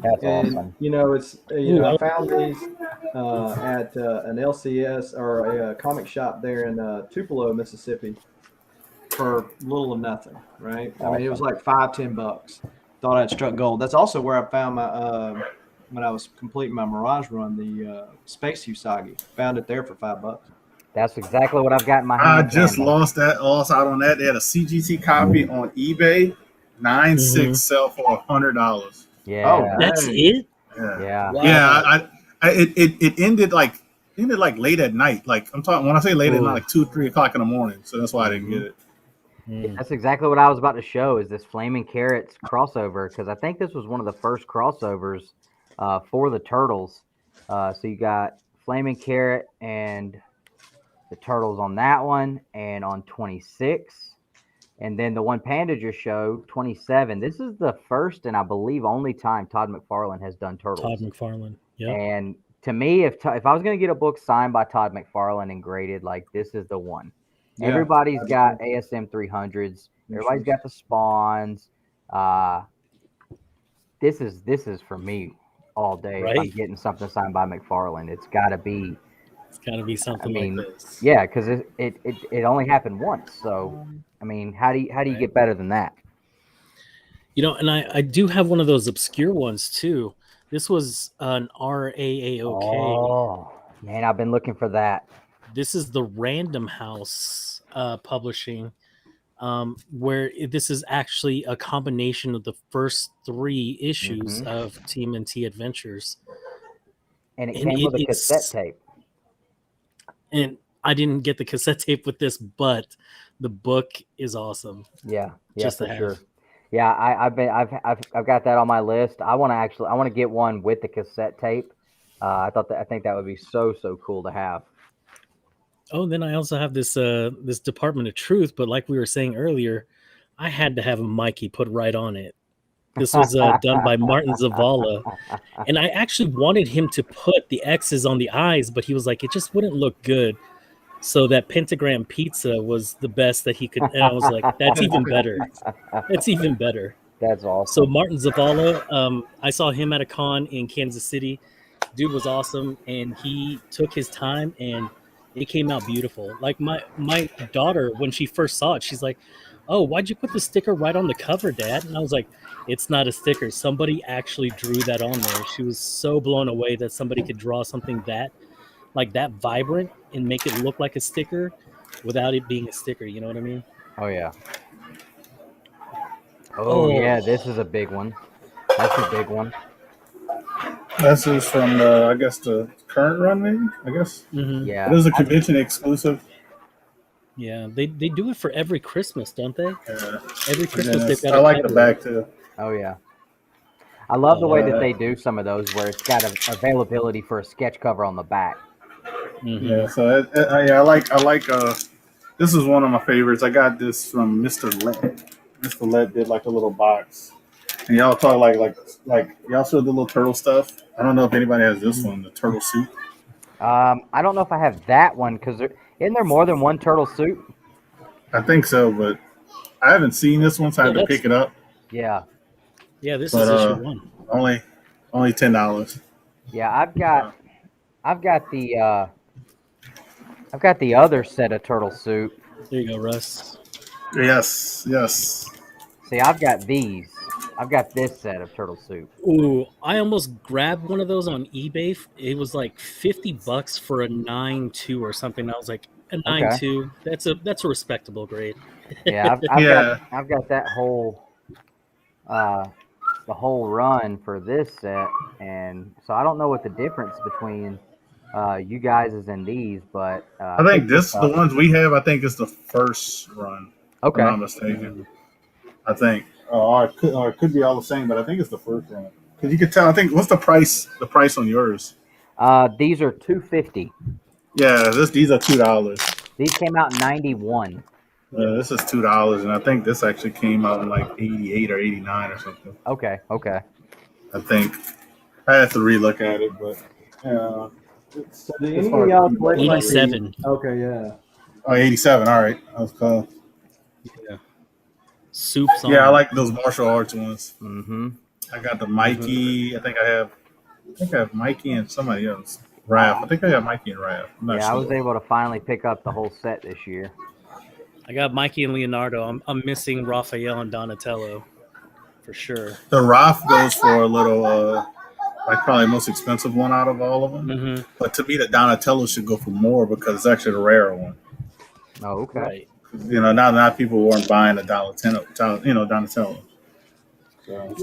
That's awesome. You know, it's I found these at an LCS or a comic shop there in Tupelo, Mississippi, for little or nothing. Right? I mean, it was like $5-10. Thought I'd struck gold. That's also where I found my when I was completing my Mirage run, the Space Usagi. Found it there for $5. That's exactly what I've got in my hand. I just lost out on that. They had a CGC copy on eBay, 9.6 sell for $100. Yeah, that's it. Yeah. Wow. Yeah. It ended like late at night. Like I'm talking when I say late at night, like 2-3 o'clock in the morning. So that's why I didn't get it. That's exactly what I was about to show. Is this Flaming Carrots crossover? Because I think this was one of the first crossovers for the Turtles. So you got Flaming Carrot and the Turtles on that one, and on 26, and then the one Panda just showed, 27. This is the first and I believe only time Todd McFarlane has done Turtles. Todd McFarlane, yeah. And to me, if I was going to get a book signed by Todd McFarlane and graded, like this is the one. Yeah, everybody's got ASM 300s. Everybody's got the Spawns. This is for me all day. Right? If I'm getting something signed by McFarlane, it's got to be. It's got to be something like this. Yeah, because it only happened once. So, I mean, how do you get better than that? You know, and I do have one of those obscure ones too. This was an RAAOK. Oh, man, I've been looking for that. This is the Random House publishing, where this is actually a combination of the first 3 issues of Tmnt Adventures. And it came with a cassette tape. And I didn't get the cassette tape with this, but the book is awesome. Yeah, just for sure. Yeah, I've got that on my list. I want to get one with the cassette tape. I think that would be so cool to have. Oh, then I also have this this Department of Truth, but like we were saying earlier, I had to have a Mikey put right on it. This was done by Martin Zavala. And I actually wanted him to put the X's on the eyes, but he was like, it just wouldn't look good. So that pentagram pizza was the best that he could. And I was like, that's even better. That's even better. That's awesome. So Martin Zavala, I saw him at a con in Kansas City. Dude was awesome, and he took his time, and it came out beautiful. Like my daughter, when she first saw it, she's like, "Oh, why'd you put the sticker right on the cover, Dad?" And I was like, "It's not a sticker. Somebody actually drew that on there." She was so blown away that somebody could draw something that vibrant and make it look like a sticker without it being a sticker. You know what I mean? Oh yeah. Oh yeah, this is a big one. That's a big one. This is from I guess the current run, maybe. I guess. Mm-hmm. Yeah. It is a convention exclusive. Yeah, they do it for every Christmas, don't they? Yeah. Every Christmas they've got. I like the back too. Oh yeah. I love the way that they do some of those where it's got availability for a sketch cover on the back. Mm-hmm. Yeah, so I like this is one of my favorites. I got this from Mr. Let. Mr. Let did like a little box. And y'all talk like y'all showed the little turtle stuff. I don't know if anybody has this one, the turtle suit. I don't know if I have that one because isn't there more than one turtle suit? I think so, but I haven't seen this one, so I had to pick it up. Yeah. Yeah, this is issue 1. Only $10. Yeah, I've got the other set of turtle suit. There you go, Russ. Yes. See, I've got these. I've got this set of turtle suit. Ooh, I almost grabbed one of those on eBay. It was like $50 for a 9.2 or something. I was like, a 9.2. That's a respectable grade. Yeah, I've got that whole the whole run for this set, and so I don't know what the difference between you guys is in these, but I think the ones we have, I think is the first run. Okay, if I'm not mistaken. I think, or it could be all the same, but I think it's the first run because you could tell. I think what's the price? The price on yours? These are $2.50. Yeah, these are $2. These came out in '91. This is $2, and I think this actually came out in like '88 or '89 or something. Okay. I think I have to relook at it, but So do any of y'all collect 87. Okay, yeah. Oh, 87. All right, I was close. Yeah. Soups on. Yeah, I like those martial arts ones. Mm-hmm. I got the Mikey. I think I have Mikey and somebody else. Raph. I think I have Mikey and Raph. I'm not sure. I was able to finally pick up the whole set this year. I got Mikey and Leonardo. I'm missing Raphael and Donatello for sure. The Raph goes for a little, like probably the most expensive one out of all of them. Mm-hmm. But to me, the Donatello should go for more because it's actually the rarer one. Oh, okay. Right. You know, not people weren't buying the Donatello. So,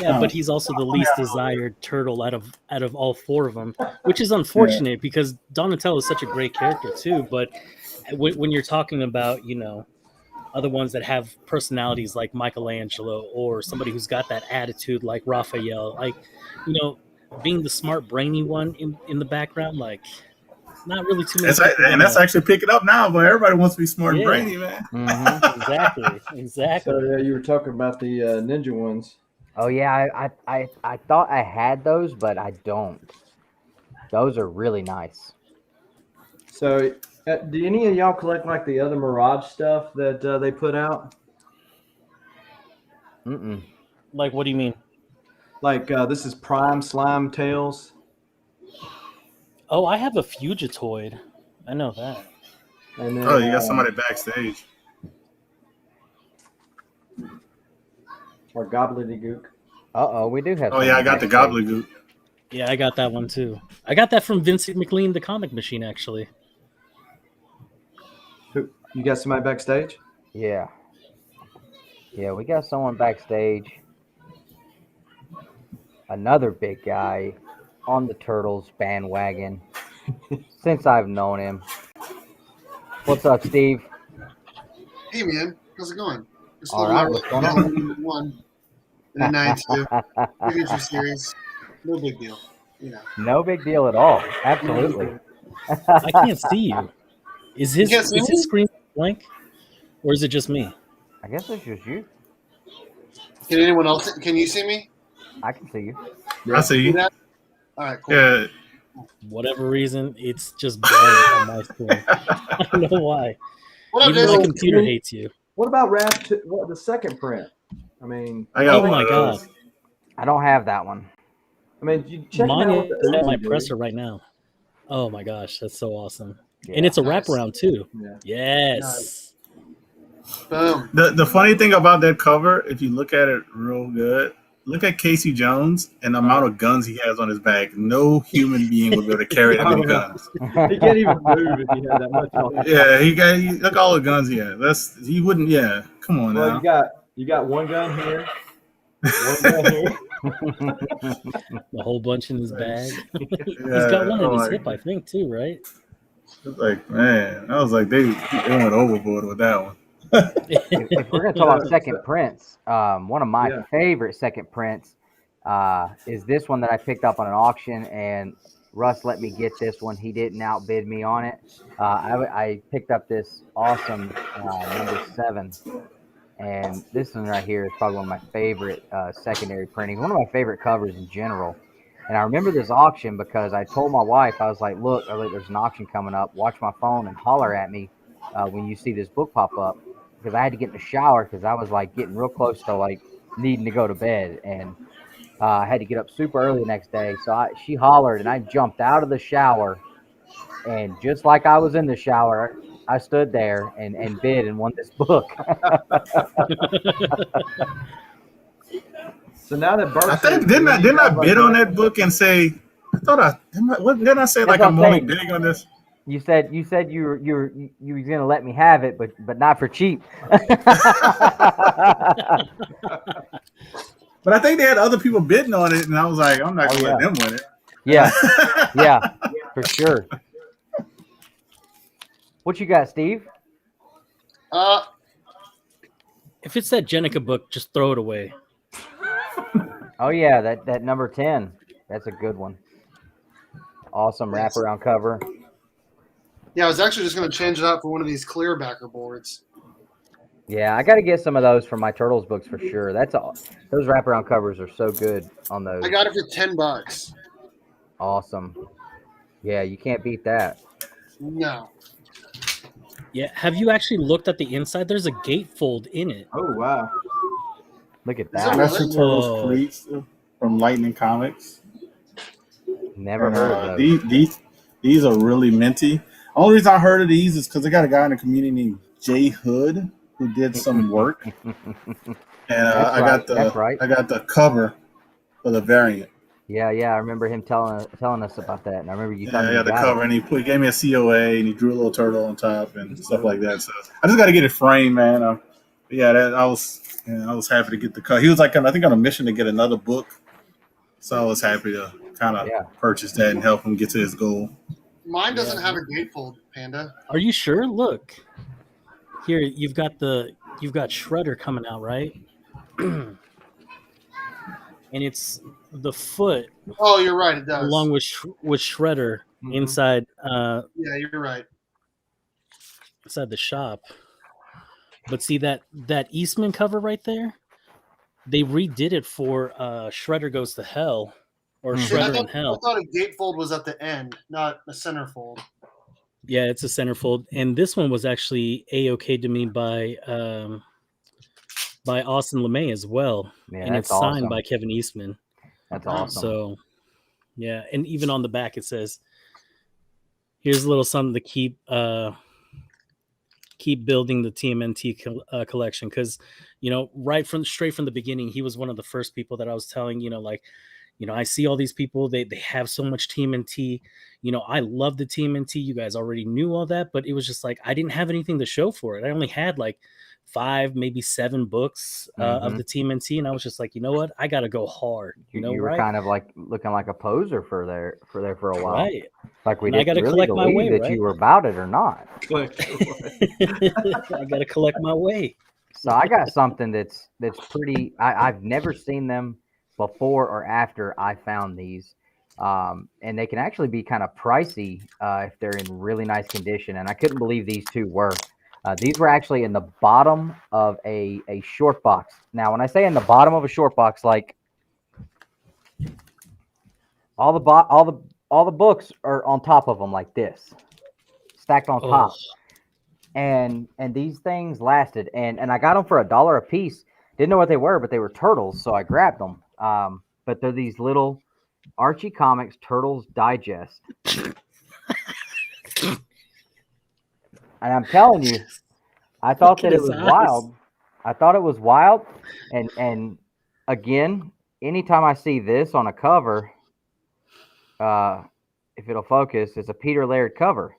Yeah, but he's also the least desired turtle out of all 4 of them, which is unfortunate because Donatello is such a great character too. But when you're talking about, other ones that have personalities like Michelangelo or somebody who's got that attitude like Raphael, like, being the smart, brainy one in the background, like, not really too many. That's actually picking up now, but everybody wants to be smart and brainy, man. Mm-hmm. Exactly. So you were talking about the ninja ones. Oh yeah, I thought I had those, but I don't. Those are really nice. So, do any of y'all collect like the other Mirage stuff that they put out? Mm-mm. Like, what do you mean? Like this is Prime Slime Tales. Oh, I have a Fugitoid. I know that. And then, You got somebody backstage. Or Gobbledygook. We do have. Oh yeah, I got the Gobbledygook. Yeah, I got that one too. I got that from Vincent McLean, the comic machine, actually. Who? You got somebody backstage? Yeah. Yeah, we got someone backstage. Another big guy on the Turtles bandwagon since I've known him. What's up, Steve? Hey, man. How's it going? All right, what's going on? 1 and a 9-2. Signature series. No big deal. No big deal at all. Absolutely. I can't see you. Is his screen blank? Or is it just me? I guess it's just you. Can anyone else? Can you see me? I can see you. I see you. All right, cool. Yeah. Whatever reason, it's just blank on my screen. I don't know why. What up, Even my Jason? computer hates you. What about What the second print? I mean, I got Oh one my of God. those. I don't have that one. you check Mine it out with is the at my Uzi, dude. presser right now. Oh my gosh, that's so awesome. Yeah. And it's a Nice. wraparound too. Yeah. Yes. Boom. The funny thing about that cover, if you look at it real good, look at Casey Jones and the amount of guns he has on his back. No human being would be able to carry that many Oh, no. guns. He can't even move if he had that much on. Yeah, look at all the guns he has. He wouldn't. Yeah, come on Well, now. you got one gun here, one gun here. A whole bunch in his bag. He's Yeah, got one in his like- hip, I think, too, right? It's like, man, I was like, they went overboard with that one. If we're gonna talk about second prints, one of my Yeah. favorite second prints is this one that I picked up on an auction, and Russ let me get this one. He didn't outbid me on it. I picked up this awesome number 7, and this one right here is probably one of my favorite secondary printings. One of my favorite covers in general. And I remember this auction because I told my wife, I was like, look, there's an auction coming up. Watch my phone and holler at me when you see this book pop up. Because I had to get in the shower because I was like getting real close to like needing to go to bed. And I had to get up super early the next day. So she hollered and I jumped out of the shower. And just like I was in the shower, I stood there and bid and won this book. So now that Bert I think didn't I bid on that book and say didn't I say That's like what I'm I'm only saying. bidding on this? You said you was gonna let me have it, but not for cheap. But I think they had other people bidding on it, and I was like, I'm not gonna let them win it. Yeah, yeah, for sure. What you got, Steve? If it's that Jenica book, just throw it away. Oh yeah, that number 10. That's a good one. Awesome wraparound cover. Yeah, I was actually just going to change it out for one of these clear backer boards. Yeah, I got to get some of those for my Turtles books for sure. Those wraparound covers are so good on those. I got it for $10. Awesome. Yeah, you can't beat that. No. Yeah. Have you actually looked at the inside? There's a gatefold in it. Oh wow! Look at Is that that. That's the really? Turtles cleats from Lightning Comics. Never heard of those. These are really minty. Only reason I heard of these is because I got a guy in the community named Jay Hood who did some work, and I got the cover for the variant. Yeah, I remember him telling us about that, and I remember you. Yeah, the cover, and he gave me a COA, and he drew a little turtle on top and stuff like that. So I just got to get it framed, man. I was happy to get the cover. He was like, I think on a mission to get another book, so I was happy to kind of purchase that and help him get to his goal. Mine doesn't have a gatefold, Panda. Are you sure? Look, here you've got Shredder coming out, right? And it's the foot. Oh, you're right. It does. Along with Shredder inside. Yeah, you're right. Inside the shop. But see that Eastman cover right there? They redid it for Shredder Goes to Hell or Shredder in Hell. I thought a gatefold was at the end, not a centerfold. Yeah, it's a centerfold, and this one was actually A-OK to me by Austin LeMay as well, and it's signed by Kevin Eastman. That's awesome. So, yeah, and even on the back it says, "Here's a little something to keep building the TMNT collection," because straight from the beginning, he was one of the first people that I was telling, I see all these people, they have so much TMNT. I love the TMNT. You guys already knew all that, but it was just like I didn't have anything to show for it. I only had like 5, maybe 7 books of the TMNT, and I was just like, you know what? I got to go hard. You were kind of like looking like a poser for there for a while, right? Like we didn't really believe that you were about it or not. I got to collect my way. So I got something that's pretty. I've never seen them before or after I found these, and they can actually be kind of pricey if they're in really nice condition. And I couldn't believe these two were. These were actually in the bottom of a short box. Now, when I say in the bottom of a short box, like all the books are on top of them like this, stacked on top. Oh, And these things lasted, and I got them for $1 a piece. Didn't know what they were, but they were turtles, so I grabbed them. But they're these little Archie Comics Turtles Digest, and I'm telling you, I thought Look at that it his was eyes. wild. I thought it was wild, and again, anytime I see this on a cover, if it'll focus, it's a Peter Laird cover.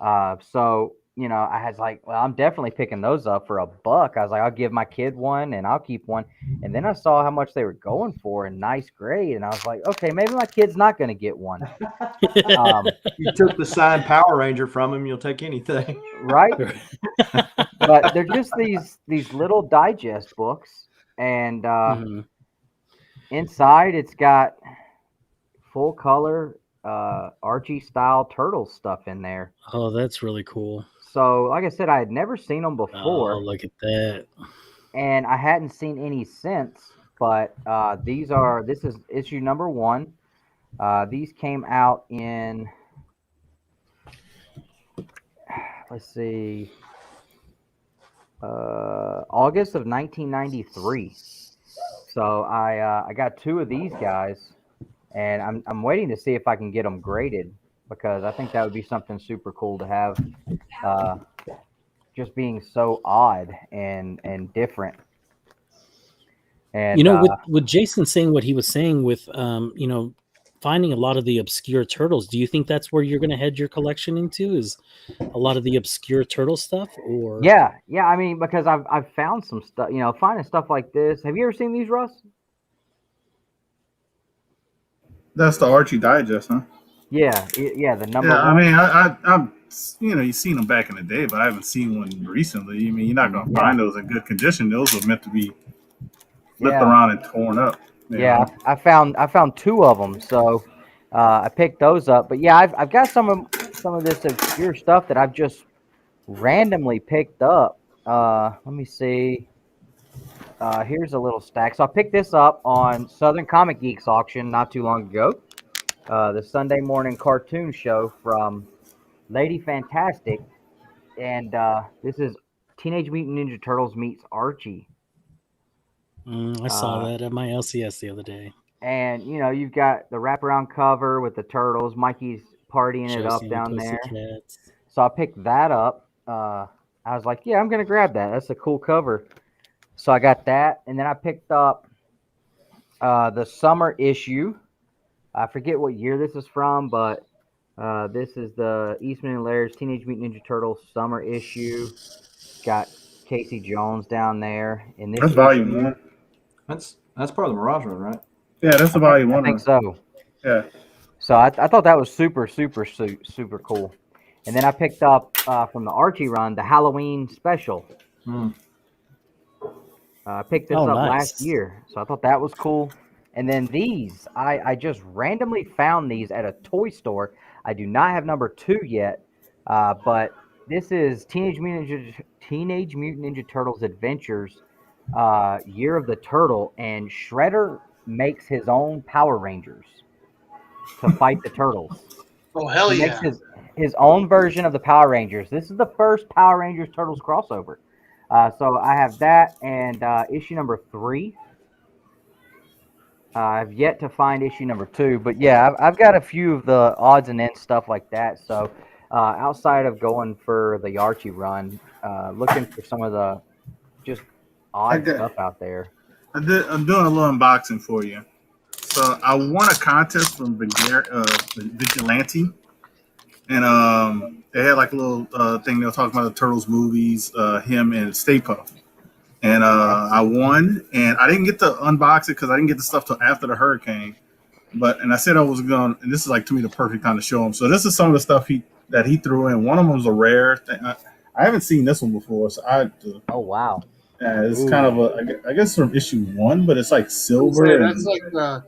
So I was like, well, I'm definitely picking those up for $1. I was like, I'll give my kid one and I'll keep one. And then I saw how much they were going for in nice grade, and I was like, okay, maybe my kid's not going to get one. You took the signed Power Ranger from him, you'll take anything. Right? But they're just these little digest books, and Mhm. inside it's got full color Archie style turtle stuff in there. Oh, that's really cool. So, like I said, I had never seen them Oh, before, look at that. and I hadn't seen any since. But this is issue number 1. These came out in, let's see, August of 1993. So I got 2 of these guys, and I'm waiting to see if I can get them graded, because I think that would be something super cool to have, just being so odd and different. And with Jason saying what he was saying with finding a lot of the obscure turtles, do you think that's where you're going to head your collection into, is a lot of the obscure turtle stuff? Or yeah, I mean, because I've found some stuff, finding stuff like this. Have you ever seen these, Russ? That's the Archie Digest, huh? Yeah, the number Yeah, I 1. mean, I'm you've seen them back in the day, but I haven't seen one recently. I mean, you're not gonna find those in good condition. Those were meant to be flipped around and torn up. Yeah, I found 2 of them, so I picked those up. But yeah, I've got some of this obscure stuff that I've just randomly picked up. Let me see. Here's a little stack. So I picked this up on Southern Comic Geeks auction not too long ago. The Sunday morning cartoon show from Lady Fantastic, and this is Teenage Mutant Ninja Turtles meets Archie. I saw that at my LCS the other day. And you've got the wraparound cover with the turtles. Mikey's partying it up down there. So I picked that up. I was like, yeah, I'm gonna grab that. That's a cool cover. So I got that, and then I picked up the summer issue. I forget what year this is from, but this is the Eastman and Laird's Teenage Mutant Ninja Turtles summer issue. Got Casey Jones down there. In this That's volume 1. That's part of the Mirage Run, right? Yeah, that's the volume 1. I think so. Yeah. So I thought that was super cool. And then I picked up from the Archie run the Halloween special. I picked this up last year, so I thought that was cool. And then these, I just randomly found these at a toy store. I do not have number 2 yet, but this is Teenage Mutant Ninja Turtles Adventures, Year of the Turtle, and Shredder makes his own Power Rangers to fight the turtles. Oh, hell He yeah. makes his own version of the Power Rangers. This is the first Power Rangers Turtles crossover. So I have that and issue number 3. I've yet to find issue number 2, but yeah, I've got a few of the odds and ends stuff like that. So outside of going for the Archie run, looking for some of the just odd stuff out there. I'm doing a little unboxing for you. So I won a contest from Vigilante, and they had like a little thing they were talking about the Turtles movies, him and Stay Puft. And I won, and I didn't get to unbox it because I didn't get the stuff till after the hurricane. And I said I was going, and this is like to me the perfect time to show him. So this is some of the stuff that he threw in. One of them was a rare thing. I haven't seen this one before, so oh wow, it's kind of I guess from issue 1, but it's like silver. That's like I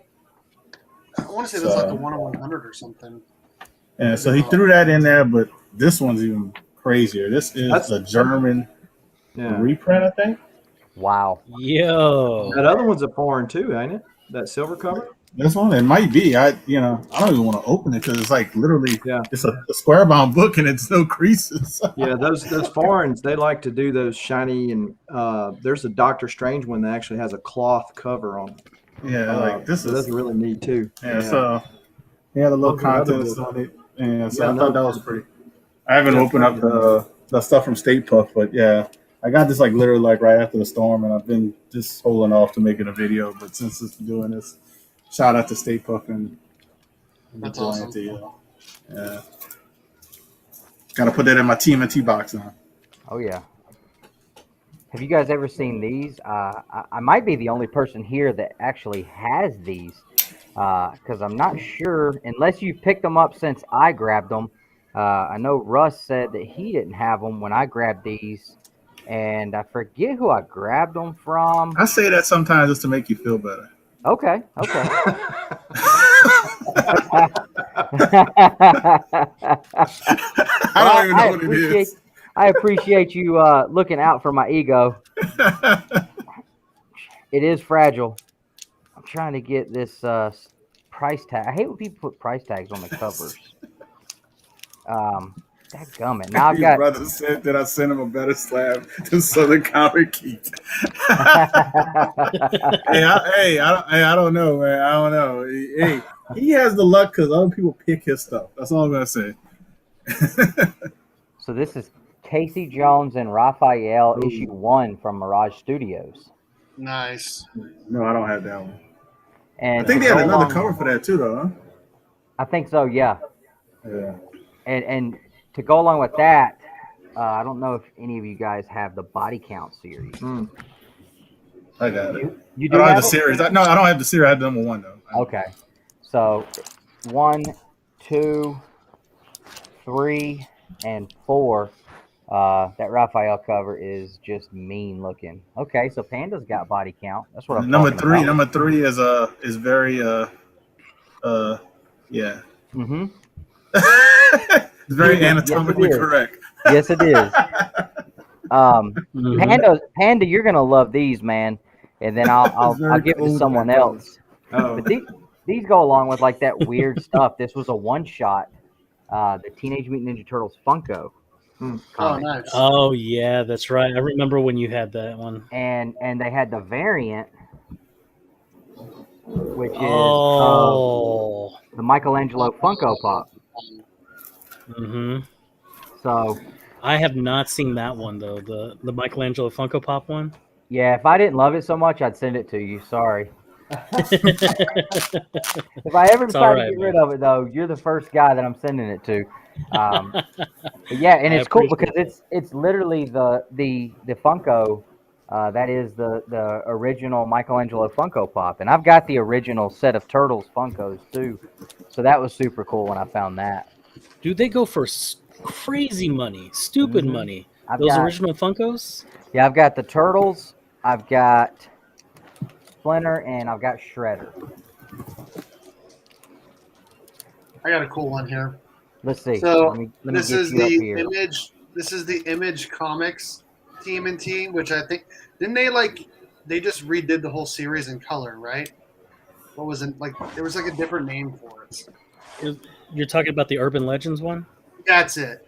want to say that's like the 1/100 or something. And so he threw that in there, but this one's even crazier. This is a German reprint, I think. Wow. Yo. That other one's a foreign too, ain't it? That silver cover? This one, it might be. I don't even want to open it because it's like literally, Yeah. it's a square bound book and it's no creases. Yeah, those foreigns, they like to do those shiny, and there's a Doctor Strange one that actually has a cloth cover on it. Yeah, like this so is those are really neat too. Yeah, so he had a little Those are other contents books. on it, and so Yeah, I thought that no. was pretty. I haven't Yeah, opened up the stuff from State Puff, but yeah, I got this like literally like right after the storm, and I've been just holding off to make it a video. But since it's doing this, shout out to State Puff and That's Vigilante, awesome. you know. Yeah, gotta put that in my Tmnt box now. Oh yeah. Have you guys ever seen these? I might be the only person here that actually has these, because I'm not sure unless you picked them up since I grabbed them. I know Russ said that he didn't have them when I grabbed these, and I forget who I grabbed them from. I say that sometimes just to make you feel better. Okay. I don't even know what it is. I appreciate you looking out for my ego. It is fragile. I'm trying to get this price tag. I hate when people put price tags on the covers. Dadgummit. Now I've Your got. brother said that I sent him a better slab than Southern Comic Geek. I don't know, man. I don't know. Hey, he has the luck because other people pick his stuff. That's all I'm gonna say. So this is Casey Jones and Raphael issue 1 from Mirage Studios. Nice. No, I don't have that one. And I think they had another cover for that too, though. Huh? I think so. Yeah. Yeah. And to go along with that, I don't know if any of you guys have the Body Count series. I got it. You I don't have the series. No, I don't have the series. I have number 1 though. Okay. So 1, 2, 3, and 4. That Raphael cover is just mean looking. Okay, so Panda's got Body Count. That's what I'm number talking 3. about. Number 3 is very yeah. Mm-hmm. It's very anatomically correct. Yes, it is. Panda, you're gonna love these, man. And then I'll give it to someone else. Oh. But these go along with like that weird stuff. This was a one shot. The Teenage Mutant Ninja Turtles Funko. Oh, nice. Oh yeah, that's right. I remember when you had that one. And they had the variant, which is the Michelangelo Funko Pop. Mm-hmm. So I have not seen that one though. The Michelangelo Funko Pop one. yeah, if I didn't love it so much, I'd send it to you. Sorry. If I ever decide to get rid of it, though, you're the first guy that I'm sending it to. But yeah, and it's cool because it's literally the Funko. That is the original Michelangelo Funko Pop, and I've got the original set of Turtles Funkos too. So that was super cool when I found that. Dude, they go for crazy money, stupid money. Those original Funkos. Yeah, I've got the Turtles. I've got Splinter, and I've got Shredder. I got a cool one here. Let's see. So let me this get is you up the here. Image. This is the Image Comics Tmnt, which I think didn't they just redid the whole series in color, right? What was it like? There was like a different name for it. You're talking about the Urban Legends one? That's it.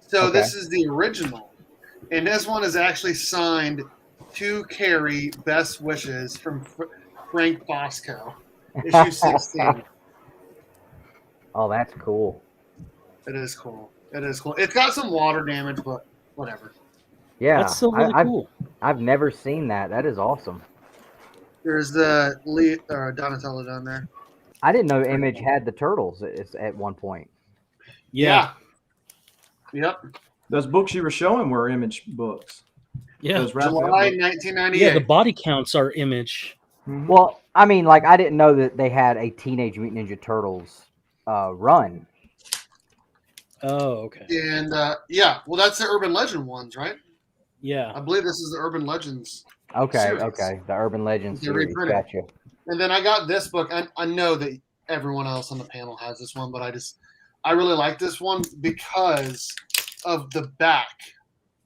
So Okay. This is the original, and this one is actually signed to Carrie Best Wishes from Frank Bosco, issue 16. Oh, that's cool. It is cool. It's got some water damage, but whatever. Yeah, That's still really cool. I've never seen that. That is awesome. There's the Donatello down there. I didn't know Image had the Turtles at one point. Yeah. Yep. Those books you were showing were Image books. Yeah. Those Raphael July books. 1998. Yeah, the body counts are Image. Mhm. Well, I mean, like, I didn't know that they had a Teenage Mutant Ninja Turtles run. Oh, okay. And well, that's the Urban Legend ones, right? Yeah. I believe this is the Urban Legends. Okay, Series. okay. The Urban Legends They series. reprinted. Gotcha. And then I got this book. I know that everyone else on the panel has this one, but I really like this one because of the back.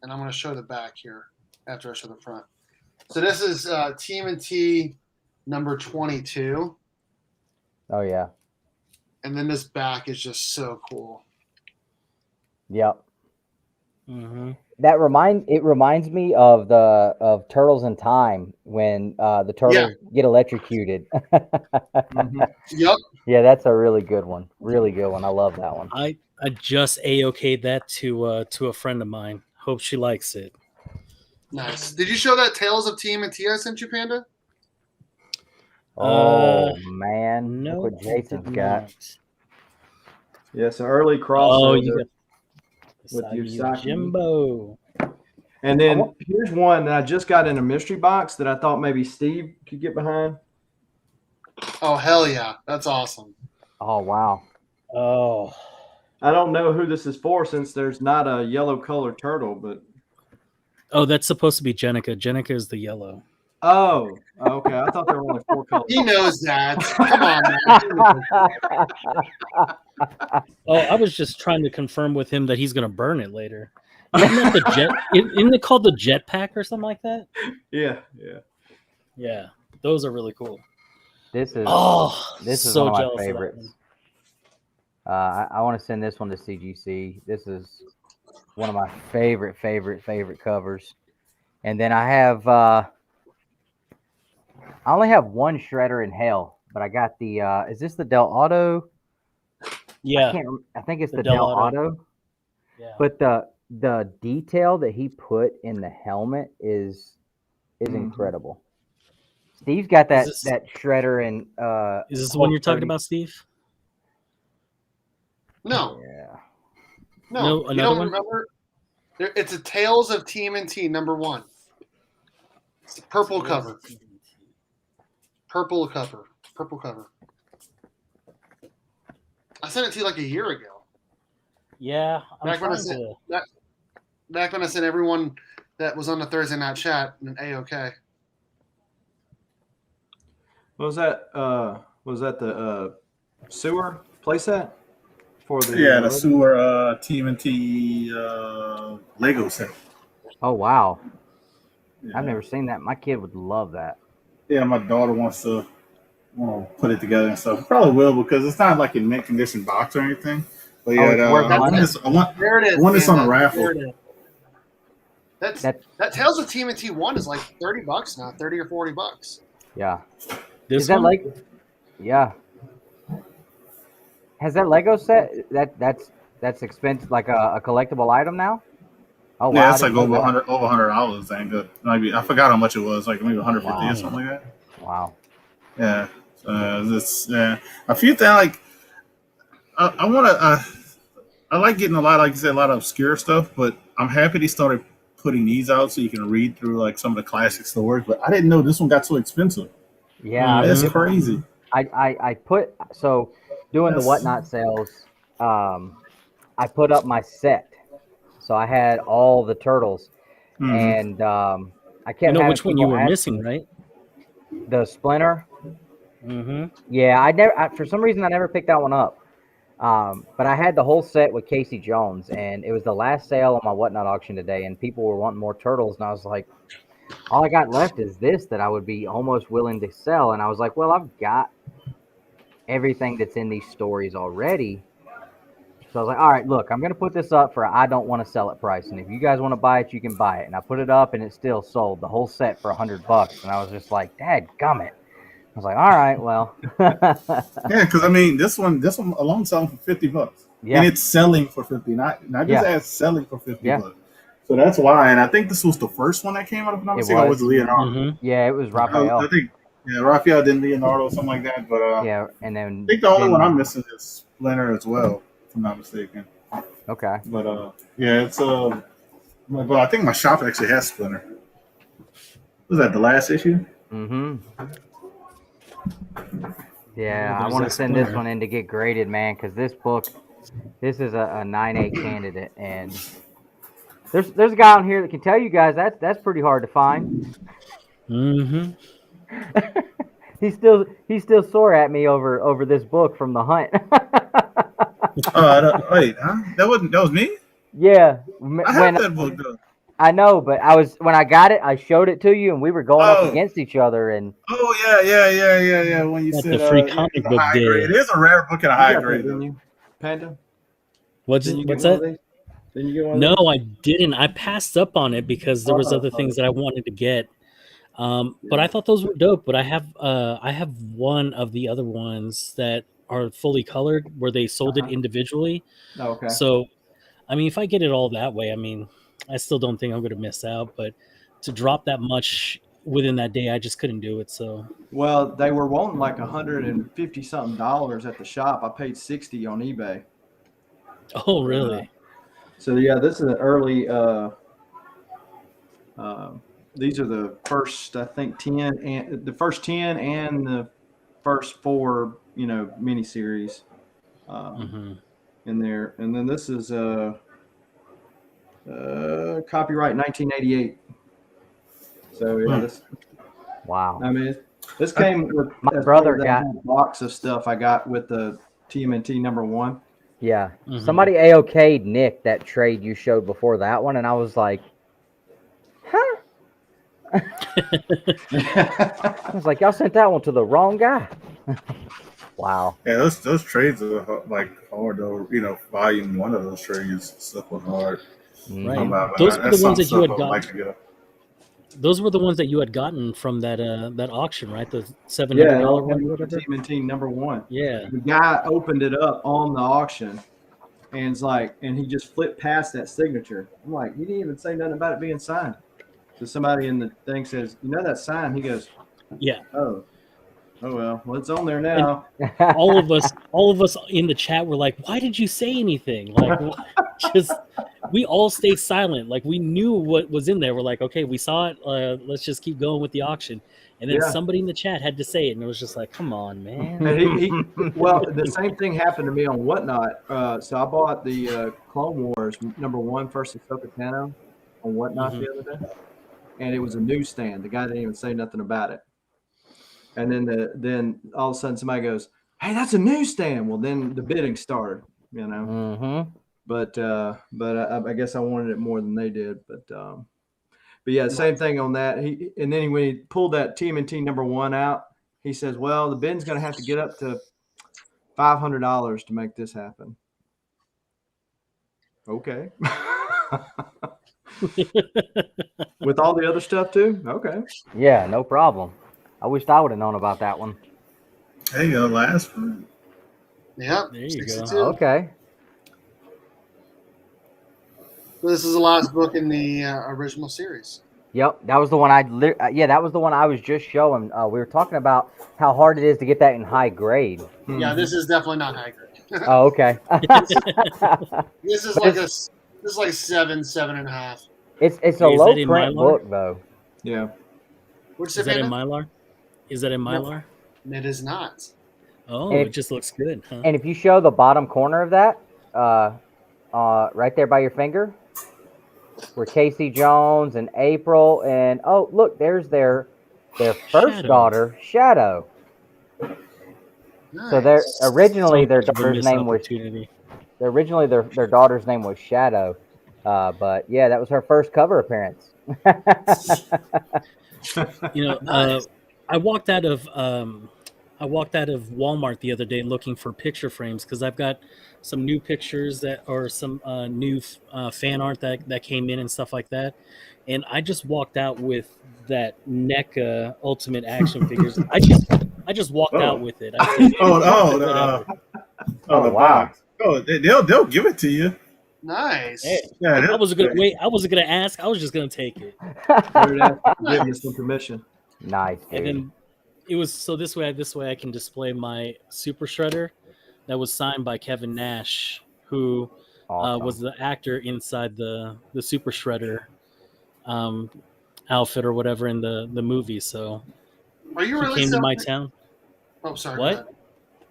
And I'm going to show the back here after I show the front. So this is Tmnt number 22. Oh yeah. And then this back is just so cool. Yep. Mm-hmm. It reminds me of Turtles in Time when the turtles get electrocuted. Mhm. Yep. Yeah, that's a really good one. Really good one. I love that one. I just a-okayed that to a friend of mine. Hope she likes it. Nice. Did you show that Tales of Tmnt I sent you, Panda? Oh man, No, look what Jason's got. Yeah, so early Oh, crossover you got with Usagi Usagi. Jimbo. And then here's one that I just got in a mystery box that I thought maybe Steve could get behind. Oh, hell yeah. That's awesome. Oh wow. Oh, I don't know who this is for since there's not a yellow colored turtle, but that's supposed to be Jenica. Jenica is the yellow. oh, okay. I thought there were only 4 colors. He knows that. Come on, man. Oh, I was just trying to confirm with him that he's going to burn it later. Isn't that the jet? Isn't it called the jetpack or something like that? Yeah. Yeah, those are really cool. This is so one of jealous my of that favorites. I want to send this one to CGC. This is one of my favorite covers. And then I have I only have one Shredder in Hell, but I got the is this the Del Auto? Yeah, I think it's the the Del Del Auto. Auto. Yeah. But the detail that he put in the helmet is incredible. Steve's got that Shredder and is this the one you're talking about, Steve? No. Yeah. No, another you don't one? remember? It's a Tales of TMNT #1. It's the purple cover. Purple cover. I sent it to you like a year ago. Yeah, Back when I sent everyone that was on the Thursday night chat an A-OK. Was that the sewer playset for the Yeah, the sewer TMNT Lego set. Oh wow. Yeah. I've never seen that. My kid would love that. Yeah, my daughter wants to put it together and stuff. Probably will because it's not like a mint condition box or anything. But yeah, it's worth I want this on a raffle. That Tales of TMNT 1 is like $30 now, $30 or $40. Yeah. This is that one? like? Yeah. Has that Lego set that's expensive, like a collectible item now? Oh wow. Yeah, it's like over $100. Ain't good. Maybe I forgot how much it was. Like maybe 150 or something like that. Wow. Yeah. A few things like I want to. I like getting a lot of obscure stuff, but I'm happy they started putting these out so you can read through like some of the classic stories. But I didn't know this one got so expensive. Yeah, that's crazy. I put doing the whatnot sales. I put up my set, so I had all the turtles, and I kept. You know which one you were missing, right? The Splinter. Mm-hmm. Yeah, for some reason I never picked that one up. But I had the whole set with Casey Jones, and it was the last sale on my whatnot auction today, and people were wanting more turtles, and I was like, all I got left is this that I would be almost willing to sell, and I was like, well, I've got everything that's in these stories already. So I was like, all right, look, I'm going to put this up for I don't want to sell it price, and if you guys want to buy it, you can buy it. And I put it up, and it still sold the whole set for $100, and I was just like, dadgummit. I was like, all right, well. Yeah, because I mean, this one alone selling for $50. Yeah. And it's selling for $50, not just as selling for $50. So that's why, and I think this was the first one that came out of it was Leonardo. Mm-hmm. Yeah, it was Raphael. I think Raphael did Leonardo, something like that. But and then I think the only one I'm missing is Splinter as well, if I'm not mistaken. Okay. But it's but I think my shop actually has Splinter. Was that the last issue? Mm-hmm. Yeah, I want to send this one in to get graded, man, because this is a 9.8 candidate, and there's a guy on here that can tell you guys that's pretty hard to find. Mm-hmm. He's still sore at me over this book from the hunt. Wait, huh? That was me? Yeah, I have that book though. I know, but when I got it, I showed it to you, and we were going up Oh. against each other, and Oh yeah. When you At said the free it's comic a book high day. grade, it is a rare book at a You high got that, grade. didn't Though. you, Panda? What's Didn't you get what's one that? of these? Didn't you get one of No, these? I didn't. I passed up on it because there was other things that I wanted to get. But I thought those were dope. But I have one of the other ones that are fully colored where they sold it individually. Oh, okay. So, I mean, if I get it all that way, I mean, I still don't think I'm going to miss out. But to drop that much within that day, I just couldn't do it. So, Well, they were wanting like $150 something at the shop. I paid 60 on eBay. oh really? So yeah, this is an early. These are the first, I think, 10 and the first 10 and the first 4, miniseries in there. And then this is copyright 1988. So yeah, this. wow. I mean, this came with My brother got a box of stuff I got with the TMNT #1. Yeah. Mhm. Somebody AOK'd Nick that trade you showed before that one, and I was like, huh? I was like, y'all sent that one to the wrong guy. Wow. Yeah, those trades are like hard though. Volume 1 of those trades stuff was hard. Right. But Those were the that's ones that you some had stuff I would like gotten. to get. Those were the ones that you had gotten from that auction, right? The $700 Yeah, one or whatever. TMNT #1. Yeah. The guy opened it up on the auction, and he just flipped past that signature. I'm like, he didn't even say nothing about it being signed. So somebody in the thing says, that sign? He goes, Yeah. oh well, it's on there now. all of us in the chat were like, why did you say anything? Like, we all stayed silent. Like, we knew what was in there. We're like, okay, we saw it. Let's just keep going with the auction. And then somebody in the chat had to say it, and it was just like, come on, man. And well, the same thing happened to me on Whatnot. So I bought the Clone Wars #1 first Ahsoka Tano on Whatnot the other day, and it was a newsstand. The guy didn't even say nothing about it. And then all of a sudden somebody goes, "Hey, that's a newsstand." Well, then the bidding started, Mm-hmm. But I guess I wanted it more than they did. But yeah, same thing on that. And then when he pulled that TMNT #1 out, he says, "Well, the bid's going to have to get up to $500 to make this happen." Okay. With all the other stuff too. Okay. Yeah, no problem. I wished I would have known about that one. There you go, last one. Yeah. There you go. 62. Okay. This is the last book in the original series. Yep, that was the one that was the one I was just showing. We were talking about how hard it is to get that in high grade. Yeah, this is definitely not high grade. Oh, okay. This is like 7.5. It's a Is low that in print Mylar? book though. Yeah. What's Is that in Mylar? Is that in Mylar? It is not. Oh, And it just looks good, huh? And if you show the bottom corner of that, right there by your finger, where Casey Jones and April and look, there's their first Shadow. daughter, Shadow. Nice. So their Sounds their like a daughter's missed name was opportunity. originally their daughter's name was Shadow. But yeah, that was her first cover appearance. Nice. I walked out of Walmart the other day looking for picture frames because I've got some new pictures some new fan art that came in and stuff like that, and I just walked out with that NECA Ultimate Action figures. I just walked out with it. I said, Oh, the wow. box. Oh, they'll give it to you. Nice. hey, Yeah, I wasn't gonna wait. I wasn't gonna ask. I was just gonna take it. Give me some permission. Nice, dude. And then it was so this way I can display my Super Shredder that was signed by Kevin Nash, who Awesome. was the actor inside the Super Shredder outfit or whatever in the movie. So Are you he really came to my selling town. Oh, sorry. What?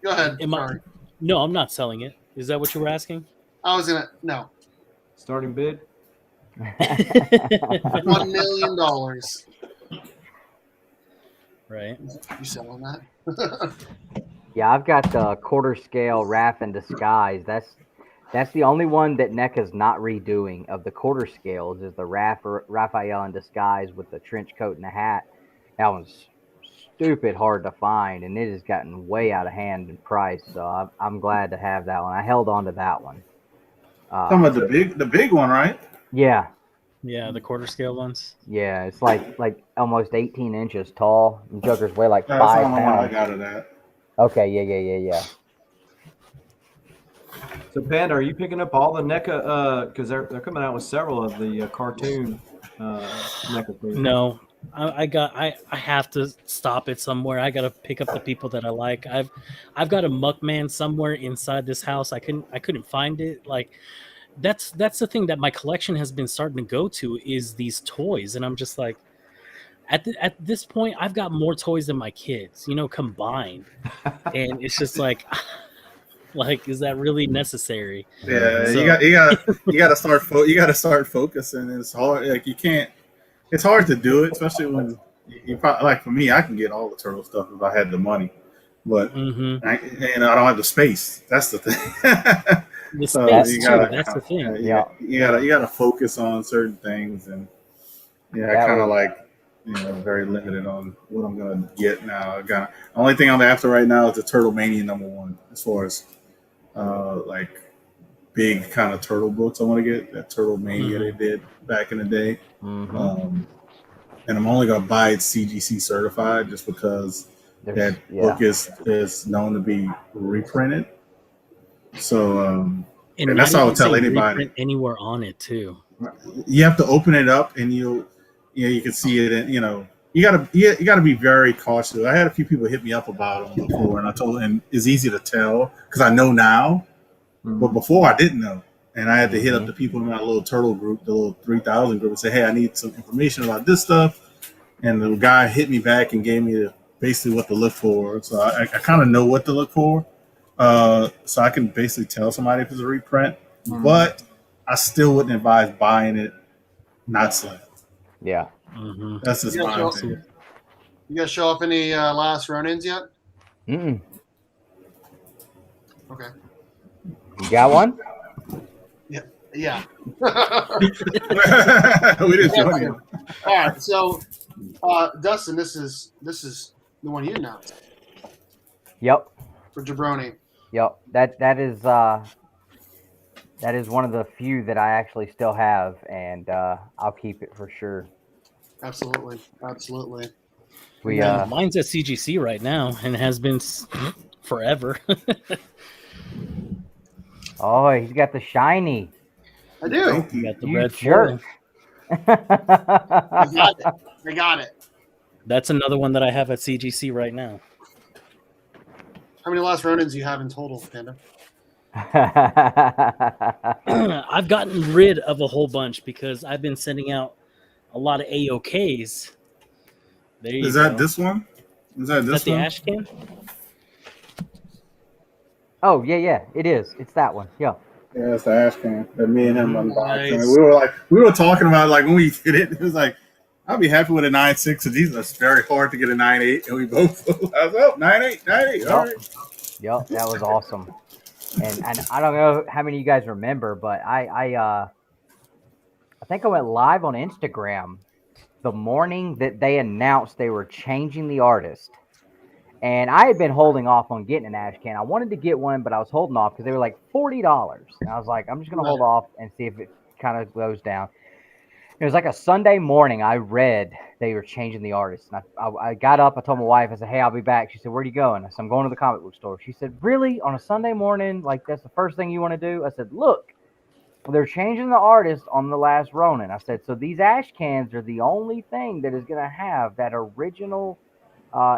Go ahead. Am I- Sorry. No, I'm not selling it. Is that what you were asking? I was gonna no. Starting bid. $1 million. Right. You selling that? Yeah, I've got the quarter scale Raph in disguise. That's the only one that NECA's not redoing of the quarter scales is the Raphael in disguise with the trench coat and the hat. That one's stupid hard to find, and it has gotten way out of hand in price. So I'm glad to have that one. I held on to that one. Talking about the big one, right? Yeah, Yeah, the quarter scale ones. yeah, it's like almost 18 inches tall. The Joker's weigh like That's 5 the only one I pounds. got it at. Okay, yeah. So, Panda, are you picking up all the NECA? Because they're coming out with several of the cartoon NECA figures. No, I have to stop it somewhere. I got to pick up the people that I like. I've got a Muckman somewhere inside this house. I couldn't find it. Like that's the thing that my collection has been starting to go to is these toys, and I'm just like, at this point, I've got more toys than my kids, combined, and it's just like. Like, is that really necessary? Yeah, So- you got to start focusing. It's hard. Like you can't. It's hard to do it, especially when you probably like for me. I can get all the turtle stuff if I had the money, but Mhm. I don't have the space. That's the thing. The So space you too. gotta- That's the thing. you gotta focus on certain things, and I That kind of was- like very limited on what I'm gonna get now. The only thing I'm after right now is the Turtle Mania #1 as far as like big kind of turtle books. I want to get that Turtle Mania they did back in the day, Mhm. and I'm only gonna buy it CGC certified just because There's- that book is known to be reprinted. So And that's not how I'll even tell saying anybody. reprint anywhere on it too. You have to open it up, and you can see it, and you gotta be very cautious. I had a few people hit me up about them before, and I told them and it's easy to tell because I know now, but before I didn't know, and I had to hit up the people in my little turtle group, the little 3,000 group, and say, hey, I need some information about this stuff, and the guy hit me back and gave me basically what to look for. So I kind of know what to look for, so I can basically tell somebody if it's a reprint, but I still wouldn't advise buying it not slim. Yeah. Mhm. That's just Yeah, my so- opinion. You guys show up any last run-ins yet? Mm-mm. Okay. You got one? Yeah. We didn't show any. All right. So, Dustin, this is the one you announced Yep. for Jabroni. Yep. That is one of the few that I actually still have, and I'll keep it for sure. Absolutely. We Yeah, mine's at CGC right now and has been forever. oh, he's got the shiny. I do. Thank You you. got the You red jerk. foil. I got it. That's another one that I have at CGC right now. How many last run-ins do you have in total, Panda? I've gotten rid of a whole bunch because I've been sending out a lot of AOKs. There you Is go. that this one? Is that Is this that the one? ash can? Oh yeah, it is. It's that one. Yeah. Yeah, it's the ash can that me and him unboxed. Nice. And we were talking about like when we did it. It was like I'd be happy with a 9.6. And these are very hard to get a 9.8, and we both. I was 9.8. All right. Yep, that was awesome. And I don't know how many of you guys remember, but I think I went live on Instagram the morning that they announced they were changing the artist. And I had been holding off on getting an ash can. I wanted to get one, but I was holding off because they were like $40. And I was like, I'm just going to hold off and see if it kind of goes down. It was like a Sunday morning. I read they were changing the artist. And I got up. I told my wife, I said, hey, I'll be back. She said, where are you going? I said, I'm going to the comic book store. She said, really? On a Sunday morning? Like, that's the first thing you want to do? I said, look, they're changing the artist on The Last Ronin. I said, so these ash cans are the only thing that is going to have that original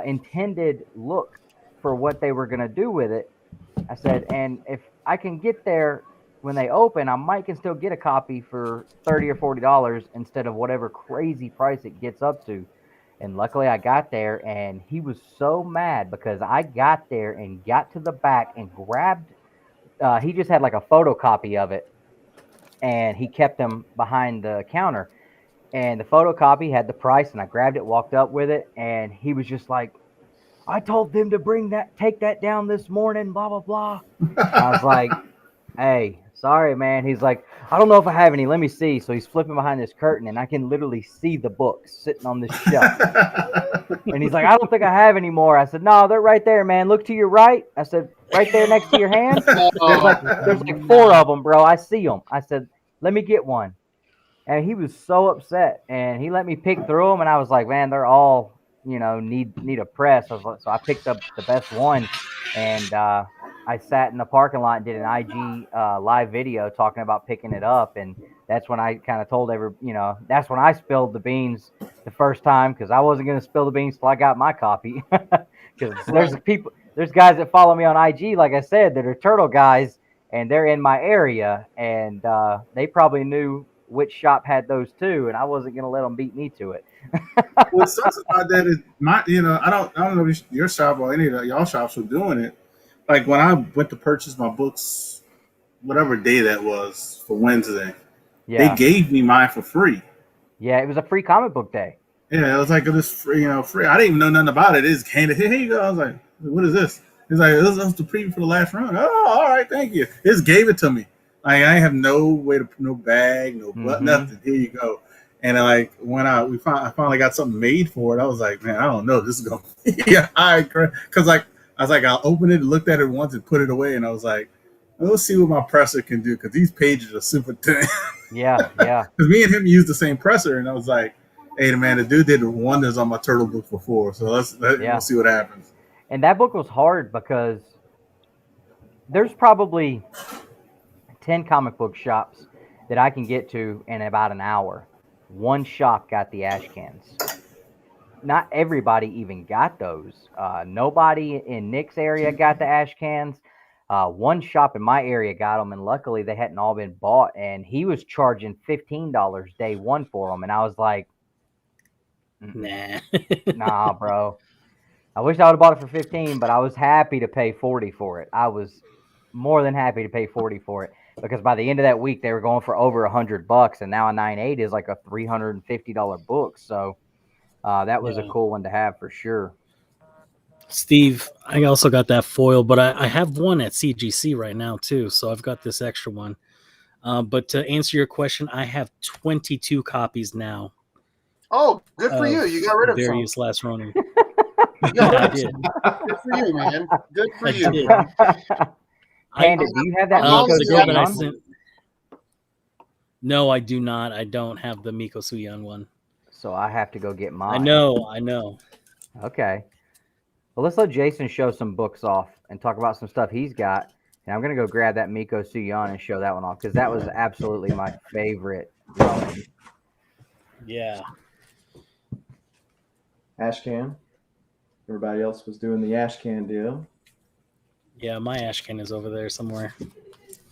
intended look for what they were going to do with it. I said, and if I can get there when they open, I might can still get a copy for $30 or $40 instead of whatever crazy price it gets up to. And luckily I got there, and he was so mad because I got there and got to the back and grabbed, he just had like a photocopy of it, and he kept them behind the counter. And the photocopy had the price, and I grabbed it, walked up with it, and he was just like, I told them to take that down this morning, blah, blah, blah. I was like, hey, sorry, man. He's like, I don't know if I have any. Let me see. So he's flipping behind this curtain, and I can literally see the books sitting on this shelf. And he's like, I don't think I have any more. I said, no, they're right there, man. Look to your right. I said, right there next to your hand. There's like 4 of them, bro. I see them. I said, let me get one. And he was so upset, and he let me pick through them, and I was like, man, they're all, need a press. So I picked up the best one, and I sat in the parking lot and did an IG live video talking about picking it up, and that's when I kind of told that's when I spilled the beans the first time, because I wasn't going to spill the beans till I got my copy. Because there's guys that follow me on IG, like I said, that are turtle guys, and they're in my area, and they probably knew which shop had those too, and I wasn't going to let them beat me to it. What sucks about that is I don't know if your shop or any of y'all shops were doing it. Like when I went to purchase my books, whatever day that was for Wednesday, they gave me mine for free. Yeah, it was a free comic book day. Yeah, it was like this free, free. I didn't even know nothing about it. It just handed, here you go. I was like, what is this? He's like, this was the preview for the last run. Oh, all right, thank you. It just gave it to me. Like I have no way to, no bag, no nothing. Here you go. And like when I finally got something made for it, I was like, man, I don't know. This is going to be high, because I was like, I'll open it, looked at it once, and put it away, and I was like, let's see what my presser can do, because these pages are super thin. Yeah. Because me and him used the same presser, and I was like, hey, man, the dude did wonders on my turtle book before, so let's see what happens. And that book was hard because there's probably 10 comic book shops that I can get to in about an hour. One shop got the ash cans. Not everybody even got those. Nobody in Nick's area got the ash cans. One shop in my area got them, and luckily they hadn't all been bought. And he was charging $15 day one for them, and I was like, nah, bro. I wish I would have bought it for 15, but I was happy to pay 40 for it. I was more than happy to pay 40 for it, because by the end of that week they were going for over $100, and now a 9.8 is like a $350 book. So that was a cool one to have for sure. Steve, I also got that foil, but I have one at CGC right now too, so I've got this extra one. But to answer your question, I have 22 copies now. Oh, good for you! You got rid of various some. Last Ronin. I did. Good for you, man. Good for you. Panda, do you have that? The girl that I sent. No, I do not. I don't have the Miko Suyan one. So I have to go get mine. I know. Okay. Well, let's let Jason show some books off and talk about some stuff he's got. And I'm going to go grab that Miko Suyan and show that one off, because that was absolutely my favorite Ronin. Yeah. Ashcan. Everybody else was doing the Ashcan deal. Yeah, my Ashcan is over there somewhere.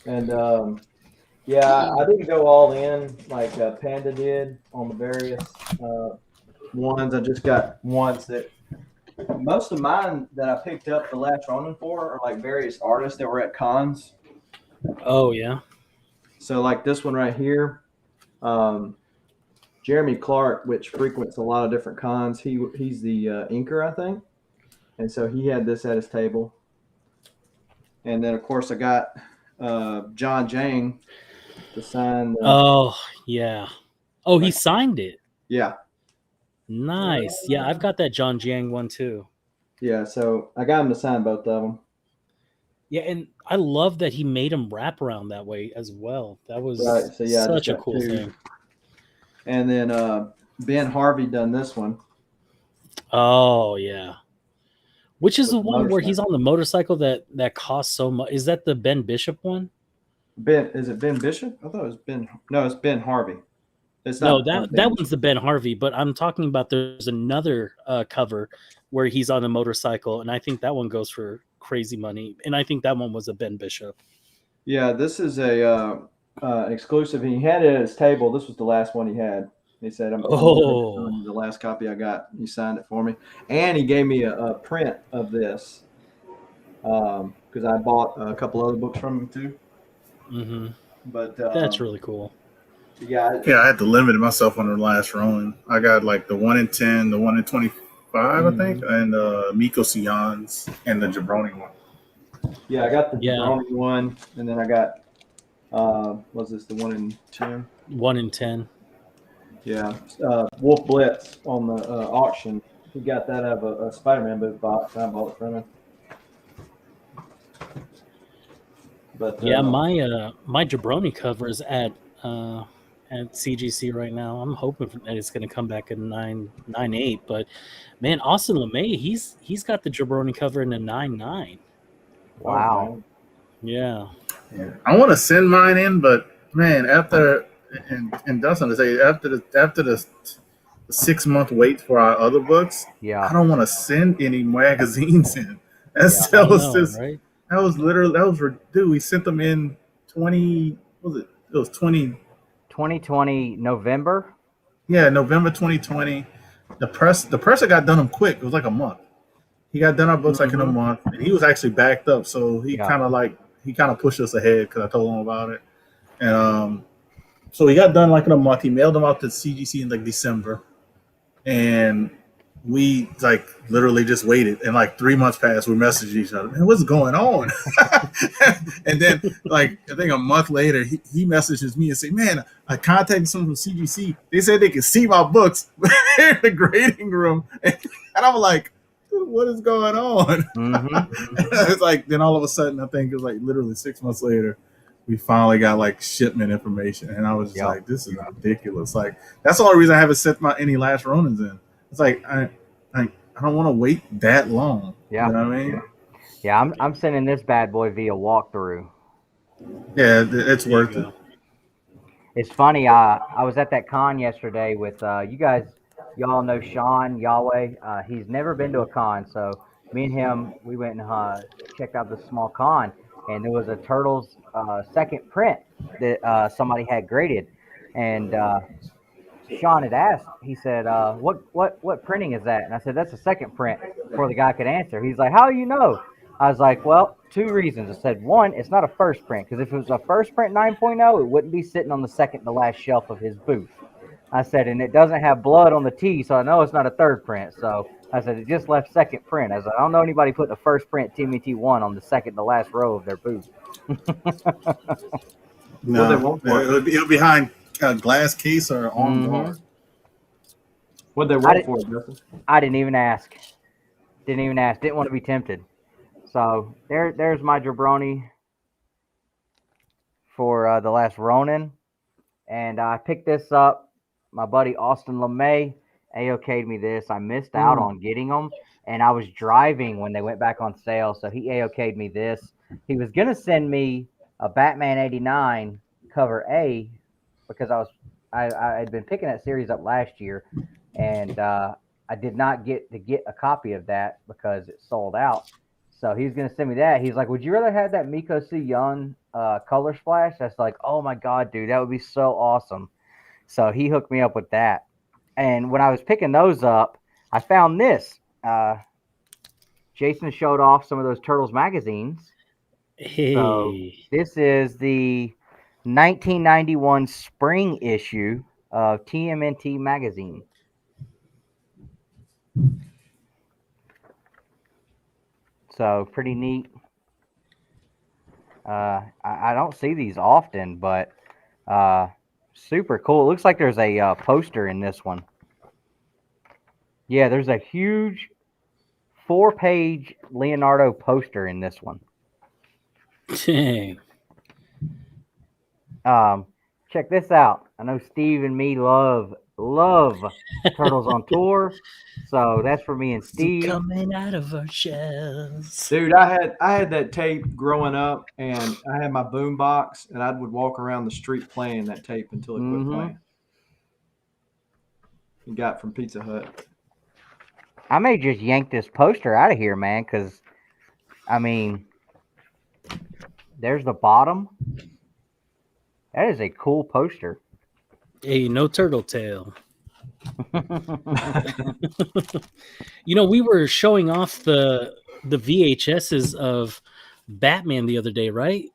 And I didn't go all in like Panda did on the various ones. I just got ones that most of mine that I picked up the Last Ronin for are like various artists that were at cons. Oh yeah. So like this one right here, Jeremy Clark, which frequents a lot of different cons. He's the inker, I think, and so he had this at his table. And then of course I got John Jang to sign. Oh yeah. Oh, he signed it. Yeah. Nice. Yeah, I've got that John Jiang one too. Yeah, so I got him to sign both of them. Yeah, and I love that he made him wrap around that way as well. That was right. So, yeah, such a cool thing. And then Ben Harvey done this one. Oh yeah. Which is the one where he's on the motorcycle that costs so much? Is that the Ben Bishop one? Is it Ben Bishop? I thought it was Ben. No, it's Ben Harvey. It's not. No, that one's the Ben Harvey. But I'm talking about there's another cover where he's on a motorcycle, and I think that one goes for crazy money. And I think that one was a Ben Bishop. Yeah, this is a exclusive. He had it at his table. This was the last one he had. He said, the last copy I got. He signed it for me. And he gave me a print of this because I bought a couple other books from him too. Mm-hmm. But that's really cool. Yeah, I had to limit myself on the Last Ronin. I got like the 1 in 10, the 1 in 25, I think, and Miko Suyan's and the Jabroni one. Yeah, I got the Jabroni one, and then I got Was this the 1 in 10? 1 in 10. Yeah. Wolf Blitz on the auction. He got that out of a Spider-Man book box. I bought it from him. But Yeah, my Jabroni cover is at CGC right now. I'm hoping that it's going to come back in 9.8. But man, Austin LeMay, he's got the Jabroni cover in a 9.9. Wow. Yeah. Yeah. I want to send mine in, but man, after and Dustin to say after the 6-month wait for our other books, Yeah. I don't want to send any magazines in. I know, right? That was dude. We sent them in 20. What was it? It was 2020 November. Yeah, November 2020. The presser got done them quick. It was like a month. He got done our books like in a month, and he was actually backed up. So he kind of pushed us ahead because I told him about it. And so he got done like in a month. He mailed them out to CGC in like December, and we like literally just waited. And like 3 months passed. We messaged each other, man, what's going on? And then like I think a month later, he messages me and say, man, I contacted someone from CGC. They said they could see my books in the grading room, and I'm like, what is going on? It's like then all of a sudden, I think it was like literally 6 months later, we finally got like shipment information, and I was just like, this is ridiculous. Like that's the only reason I haven't sent any last Ronins in. It's like I don't want to wait that long. Yeah, you know what I mean? Yeah, I'm sending this bad boy via walkthrough. Yeah, it's worth it. It's funny. I was at that con yesterday with you guys. Y'all know Sean Yahweh. He's never been to a con, so me and him, we went and checked out this small con, and there was a Turtles second print that somebody had graded, and Sean had asked. He said, "What printing is that?" And I said, "That's a second print." Before the guy could answer, he's like, "How do you know?" I was like, "Well, 2 reasons." I said, one, it's not a first print, because if it was a first print 9.0, it wouldn't be sitting on the second to last shelf of his booth. I said, and it doesn't have blood on the T, so I know it's not a third print. So I said, it just left second print. I said, I don't know anybody putting a first print Tmnt 1 on the second to last row of their booth. No, it'll be behind a glass case or on guard. What'd they want for it, Justin? I didn't even ask. Didn't want to be tempted. So there's my Jabroni for the last Ronin. And I picked this up. My buddy Austin LeMay AOK'd me this. I missed out on getting them, and I was driving when they went back on sale, so he AOK'd me this. He was going to send me a Batman 89 cover A because I had been picking that series up last year, and I did not get a copy of that because it sold out. So he was going to send me that. He's like, would you rather have that Miko C. Young color splash? That's like, oh my God, dude, that would be so awesome. So he hooked me up with that. And when I was picking those up, I found this. Jason showed off some of those Turtles magazines. Hey. So this is the 1991 spring issue of TMNT magazine. So pretty neat. I don't see these often, but super cool. It looks like there's a poster in this one. Yeah, there's a huge 4-page Leonardo poster in this one. Dang. Check this out. I know Steve and me love Turtles on Tour. So that's for me and Steve. Coming out of our shells. Dude, I had that tape growing up, and I had my boom box, and I would walk around the street playing that tape until it quit playing. You got from Pizza Hut. I may just yank this poster out of here, man, because, I mean, there's the bottom. That is a cool poster. Hey, no turtle tail. You know, we were showing off the VHSs of Batman the other day, right?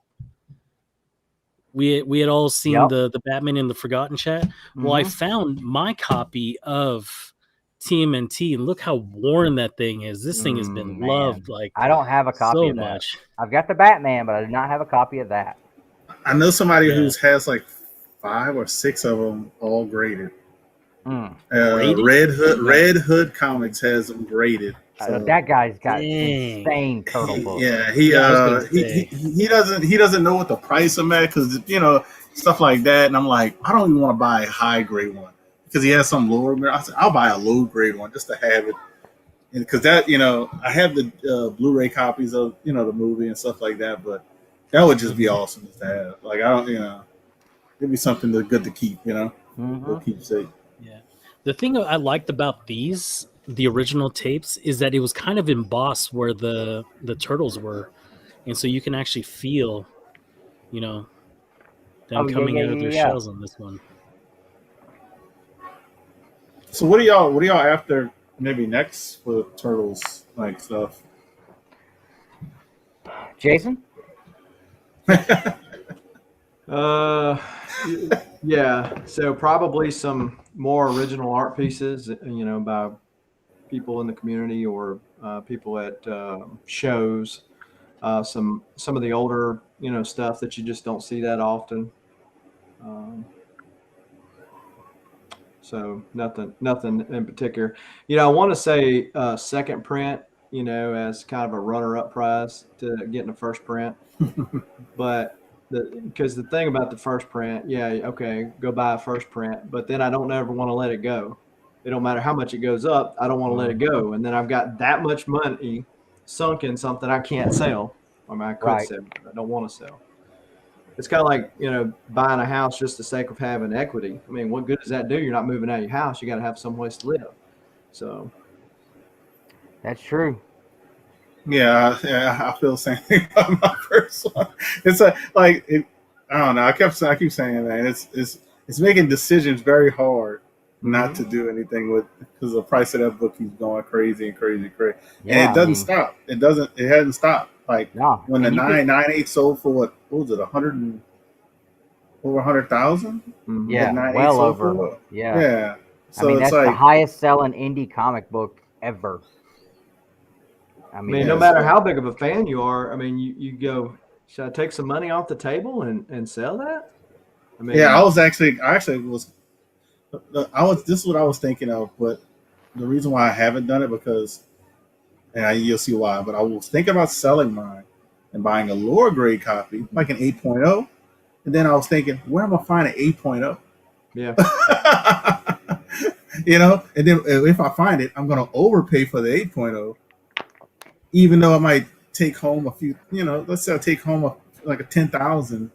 We had all seen the Batman in the Forgotten Chat. Well, I found my copy of TMNT, and look how worn that thing is. This thing has been loved. Like, I don't have a copy of that. much. I've got the Batman, but I do not have a copy of that. I know somebody who has like 5 or 6 of them all graded. Graded? Red Hood Comics has them graded. So. That guy's got Dang. insane turtle books. Yeah, I was gonna say. he doesn't know what the price of that because stuff like that, and I'm like, I don't even want to buy a high grade one because he has some lower grade. I said I'll buy a low grade one just to have it, and because that I have the Blu-ray copies of the movie and stuff like that, but that would just be awesome to have. Like I don't it'd be something good to keep, to keep safe. Yeah. The thing I liked about the original tapes, is that it was kind of embossed where the turtles were, and so you can actually feel, them coming out of their shells on this one. So what are y'all after maybe next for turtles like stuff? Jason? Yeah. So probably some more original art pieces, by people in the community or people at shows. Some of the older, stuff that you just don't see that often. So nothing in particular. I want to say second print, as kind of a runner-up prize to getting a first print. But because the thing about the first print, go buy a first print, but then I don't ever want to let it go. It don't matter how much it goes up, I don't want to let it go. And then I've got that much money sunk in something I can't sell. I mean, I could sell, but I don't want to sell. It's kind of like, buying a house just for the sake of having equity. I mean, what good does that do? You're not moving out of your house. You got to have some place to live. So That's true. Yeah, I feel the same thing about my first one. It's I don't know. I keep saying that it's making decisions very hard not to do anything with, because the price of that book keeps going crazy and crazy. Yeah, and it doesn't stop. It hasn't stopped. Like when the 998 sold for what was it, over 100,000? Yeah, well over. Yeah. So that's it's the like highest selling indie comic book ever. I mean, no matter how big of a fan you are, I mean, you go, should I take some money off the table and sell that? I mean, this is what I was thinking of, but the reason why I haven't done it because, and you'll see why, but I was thinking about selling mine and buying a lower grade copy, like an 8.0, and then I was thinking, where am I finding 8.0? Yeah. And then if I find it, I'm going to overpay for the 8.0, even though I might take home a few, let's say I take home like a 10,000,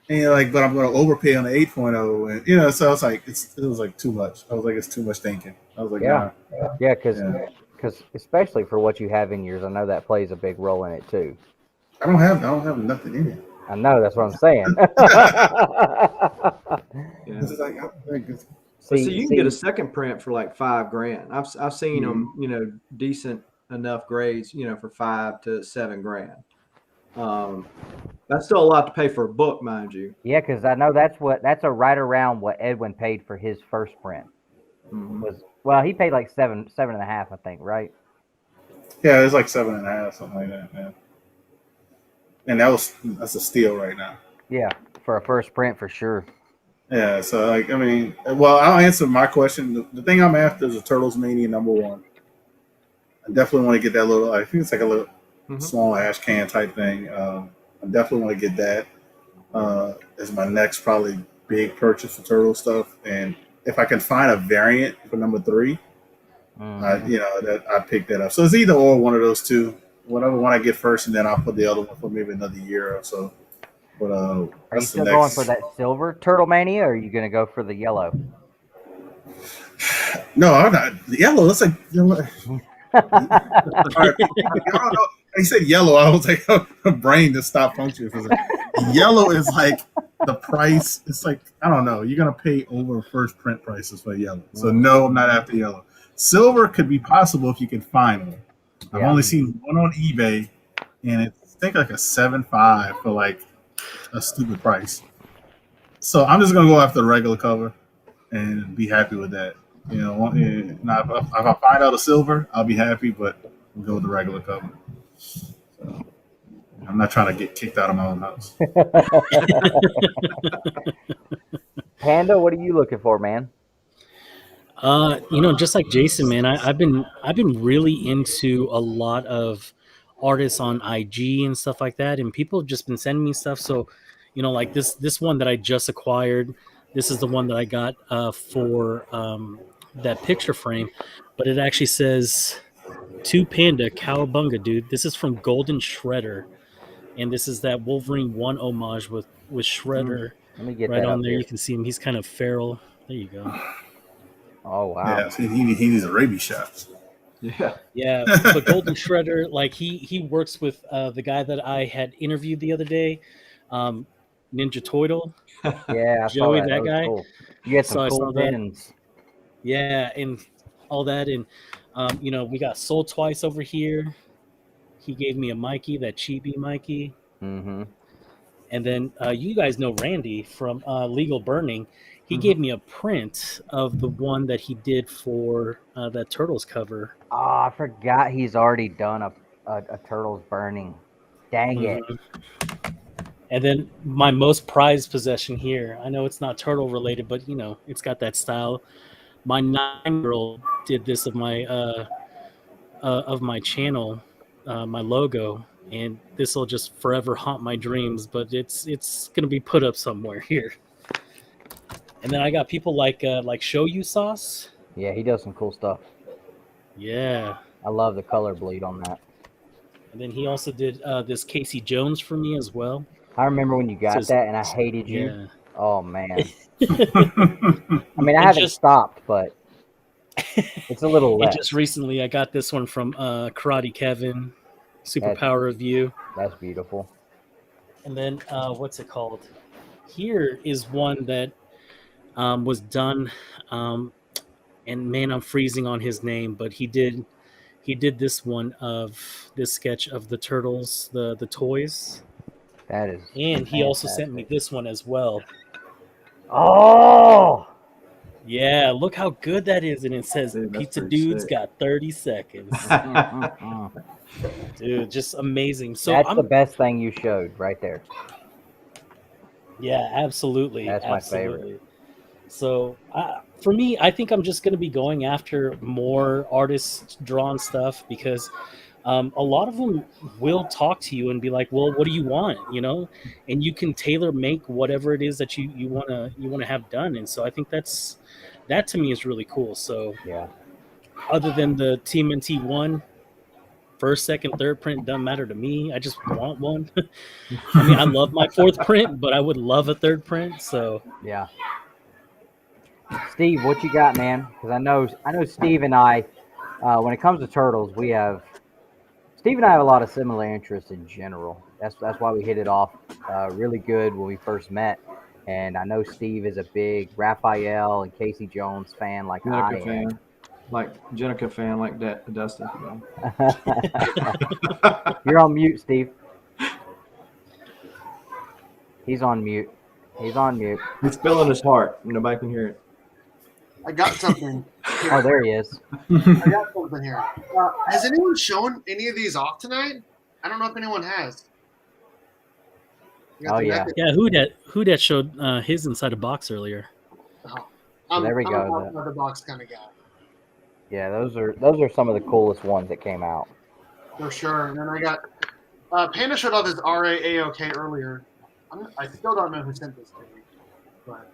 and but I'm going to overpay on the 8.0, and so it's like it was like too much. I was like, it's too much thinking. I was like, because especially for what you have in yours, I know that plays a big role in it too. I don't have nothing in it. I know, that's what I'm saying. It's like, so you can get a second print for like $5,000. I've seen them, decent enough grades, for $5,000 to $7,000. That's still a lot to pay for a book, mind you. Yeah, because I know that's right around what Edwin paid for his first print. He paid like 7.5, I think, right? Yeah, it's like 7.5, something like that. Yeah. And that's a steal right now. Yeah, for a first print for sure. Yeah, so I'll answer my question. The thing I'm after is a Turtles Mania #1. I definitely want to get that little. I think it's like a little small ash can type thing. I definitely want to get that as my next probably big purchase for Turtle stuff. And if I can find a variant for #3, I pick that up. So it's either or one of those two. Whatever one I get first, and then I'll put the other one for maybe another year or so. But are you still going for that silver Turtle Mania, or are you going to go for the yellow? No, I'm not. The yellow looks like. He said yellow. I was like, my brain just stopped functioning. Yellow is like the price. It's like, I don't know. You're gonna pay over first print prices for yellow. So no, I'm not after yellow. Silver could be possible if you can find one. I've only seen one on eBay, and it's I think like a 7.5 for like a stupid price. So I'm just gonna go after the regular cover and be happy with that. Now if I find out a silver, I'll be happy, but we'll go with the regular cover. So. I'm not trying to get kicked out of my own house. Panda, what are you looking for, man? Just like Jason, man, I've been really into a lot of artists on IG and stuff like that, and people have just been sending me stuff. So, like this one that I just acquired, this is the one that I got for that picture frame, but it actually says "To Panda Cowabunga," dude. This is from Golden Shredder, and this is that Wolverine 1 homage with Shredder Let me get right that on up there. here. You can see him; he's kind of feral. There you go. Oh wow. Yeah, see, he needs a rabies shot. Yeah. Yeah, but Golden Shredder, like he works with the guy that I had interviewed the other day, Ninja Toidle. Yeah, I saw Joey, that. that Was guy. cool. You had some So I cool saw that. pins. Yeah, and all that, and we got Soul Twice over here. He gave me a Mikey, that Chibi Mikey, Mm-hmm. and then you guys know Randy from Legal Burning. He gave me a print of the one that he did for that Turtles cover. Oh, I forgot he's already done a Turtles Burning. Dang it. And then my most prized possession here. I know it's not turtle related, but it's got that style. My 9-year-old did this of my channel, my logo, and this will just forever haunt my dreams. But it's gonna be put up somewhere here. And then I got people like Shoyu Sauce. Yeah, he does some cool stuff. Yeah. I love the color bleed on that. And then he also did this Casey Jones for me as well. I remember when you got Says- that and I hated you. Yeah. Oh man. I mean, I haven't stopped, but it's a little And less. just recently, I got this one from Karate Kevin, Superpower Review. That's beautiful. And then what's it called? Here is one that was done, and man, I'm freezing on his name, but he did this one of this sketch of the Turtles, the toys. That is. And he also sent me this one as well. Oh. Yeah, look how good that is, and it says Dude, that's Pizza pretty Dude's sick. got 30 seconds. Dude, just amazing. So That's the best thing you showed right there. Yeah, absolutely. That's my favorite. Absolutely. So for me, I think I'm just going to be going after more artist-drawn stuff because a lot of them will talk to you and be like, "Well, what do you want?" And you can tailor make whatever it is that you want to have done. And so I think that to me is really cool. So Yeah. other than the Tmnt one, first, second, third print doesn't matter to me. I just want one. I mean, I love my fourth print, but I would love a third print. So Yeah. Steve, what you got, man? Because I know Steve and I, when it comes to turtles, Steve and I have a lot of similar interests in general. That's why we hit it off really good when we first met. And I know Steve is a big Raphael and Casey Jones fan, like I am. fan. Like Jenica fan, like that, Dustin. You're on mute, Steve. He's on mute. He's on mute. He's spilling his heart. Nobody can hear it. I got something. Oh, there he is. I got something here. Has anyone shown any of these off tonight? I don't know if anyone has. You got Oh, the yeah. method? yeah, who that showed his inside a box earlier. There we I'm go, a outside the box kind of guy. Yeah, those are some of the coolest ones that came out. For sure. And then I got Panda showed off his RAAOK earlier. I still don't know who sent this to me, but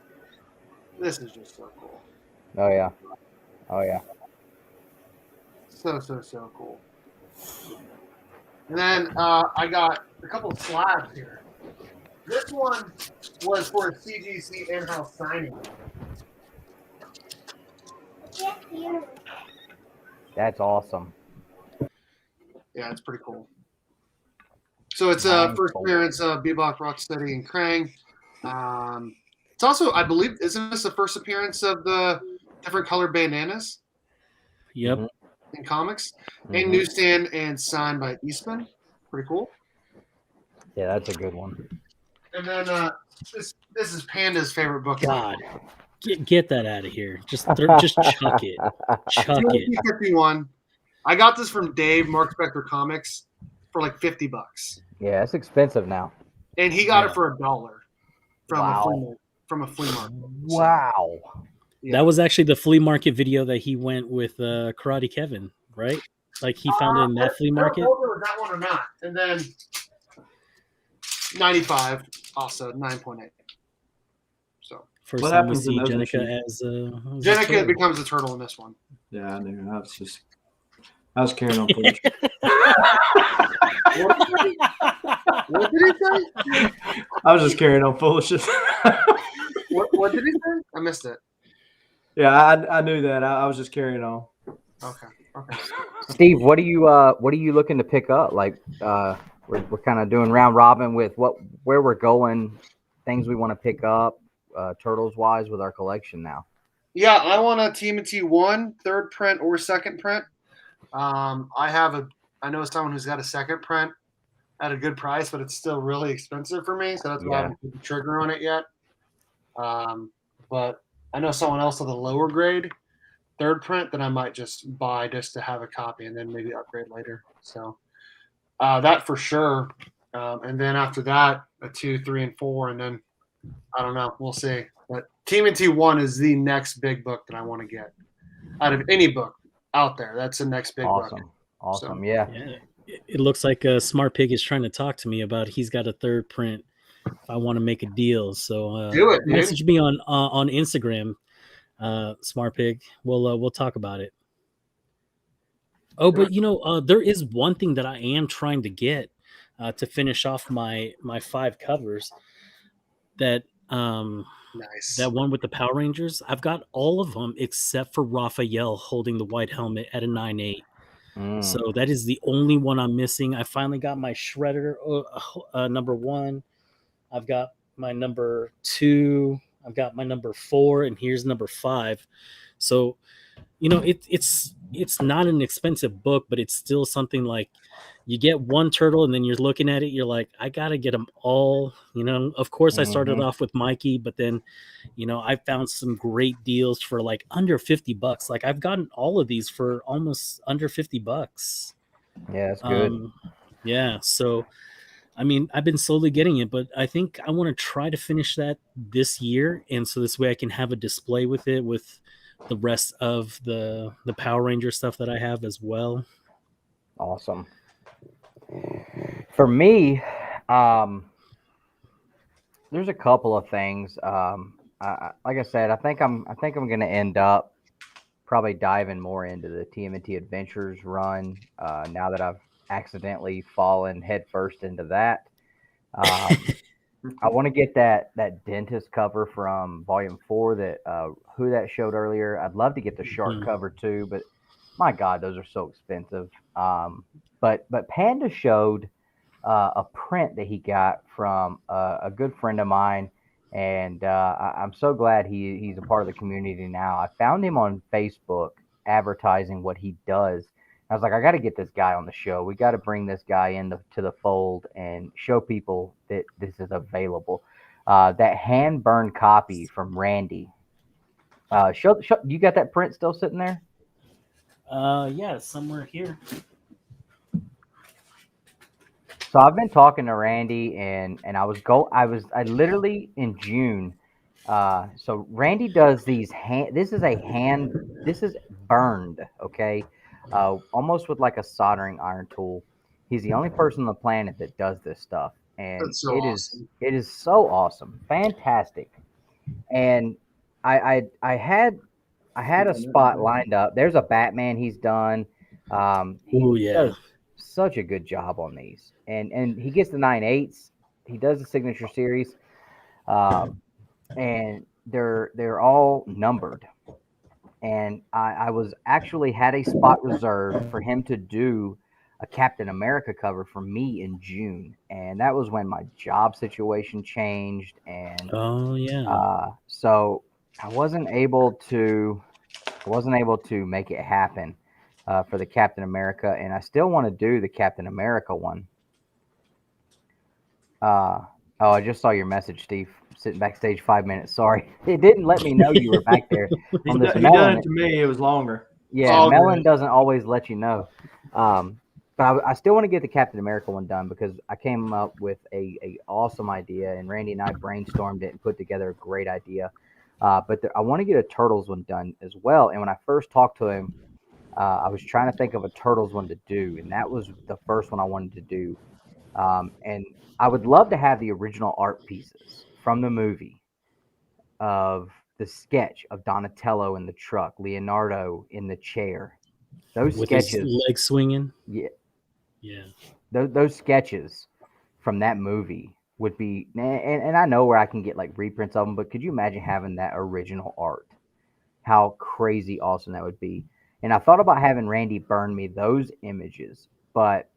this is just so cool. Oh yeah. Oh yeah. So cool. And then I got a couple of slabs here. This one was for a CGC in-house signing. That's awesome. Yeah, it's pretty cool. So it's first appearance of Bebop, Rocksteady, and Krang. It's also, I believe, isn't this the first appearance of the different colored bandanas Yep. in comics? And newsstand and signed by Eastman. Pretty cool. Yeah, that's a good one. And then this is Panda's favorite book. God, get that out of here. Just chuck it. Chuck it. 51. I got this from Dave, Mark Spector Comics, for like $50. Yeah, it's expensive now. And he got Yeah. it for $1 from Wow. a flea market. So, Wow. yeah. That was actually the flea market video that he went with Karate Kevin, right? Like he found it in that flea market. I don't know if it was that one or not. And then 95, also 9.8. So First What time we happens in see those Jenica issues? as a Jenica turtle. becomes a turtle in this one. Yeah, I knew. I was carrying on foolish. What did he say? I was just carrying on foolishness. What did he say? I missed it. Yeah, I knew that. I was just carrying on. Okay. Steve, what are you looking to pick up? Like we're kind of doing round robin with where we're going, things we want to pick up, turtles wise with our collection now. Yeah, I want a Tmnt 1, third print or second print. I know someone who's got a second print at a good price, but it's still really expensive for me, so that's why I haven't put the trigger on it yet. But I know someone else with a lower grade third print that I might just buy just to have a copy and then maybe upgrade later. So that for sure. And then after that, a 2, 3, and 4, and then I don't know. We'll see. But Tmnt 1 is the next big book that I want to get out of any book out there. That's the next big book. Awesome. So, yeah. It looks like Smart Pig is trying to talk to me about he's got a third print. If I want to make a deal, so do it, dude. message me on Instagram, Smart Pig. We'll talk about it. Oh, but there is one thing that I am trying to get to finish off my 5 covers. That nice. That one with the Power Rangers. I've got all of them except for Raphael holding the white helmet at a 9.8. So that is the only one I'm missing. I finally got my Shredder number 1. I've got my number 2. I've got my number 4, and here's number 5. So, it's not an expensive book, but it's still something like you get one turtle and then you're looking at it. You're like, I got to get them all, Of course, I started off with Mikey, but then, I found some great deals for like under $50. Like I've gotten all of these for almost under $50. Yeah, that's good. Yeah. So, I mean, I've been slowly getting it, but I think I want to try to finish that this year. And so this way I can have a display with it with the rest of the Power Ranger stuff that I have as well. Awesome. For me, there's a couple of things. Like I said, I think I'm going to end up probably diving more into the TMNT Adventures run now that I've accidentally fallen headfirst into that. I want to get that dentist cover from Volume 4 that who that showed earlier. I'd love to get the shark cover too, but my God, those are so expensive. But Panda showed a print that he got from a good friend of mine, and I'm so glad he's a part of the community now. I found him on Facebook advertising what he does. I was like, I got to get this guy on the show. We got to bring this guy into the fold and show people that this is available. That hand burned copy from Randy. You got that print still sitting there? Yeah, somewhere here. So I've been talking to Randy, and I literally in June. So Randy does these this is burned, okay, almost with like a soldering iron tool. He's the only person on the planet that does this stuff, and it is so awesome, fantastic. And I had a spot lined up. There's a Batman he's done. He does such a good job on these, and he gets the 9.8s. He does the signature series, and they're all numbered. And I was actually had a spot reserved for him to do a Captain America cover for me in June, and that was when my job situation changed, and so I wasn't able to make it happen for the Captain America, and I still want to do the Captain America one. I just saw your message, Steve. Sitting backstage 5 minutes. Sorry, it didn't let me know you were back there. He done it to me. It was longer. Yeah, Melon doesn't always let you know. but I still want to get the Captain America one done because I came up with a awesome idea, and Randy and I brainstormed it and put together a great idea. But I want to get a Turtles one done as well. And when I first talked to him, I was trying to think of a Turtles one to do, and that was the first one I wanted to do. And I would love to have the original art pieces from the movie of the sketch of Donatello in the truck, Leonardo in the chair. Those with sketches, his leg swinging. yeah, Yeah. those sketches from that movie would be, and I know where I can get like reprints of them, but could you imagine having that original art? How crazy awesome that would be. And I thought about having Randy burn me those images, but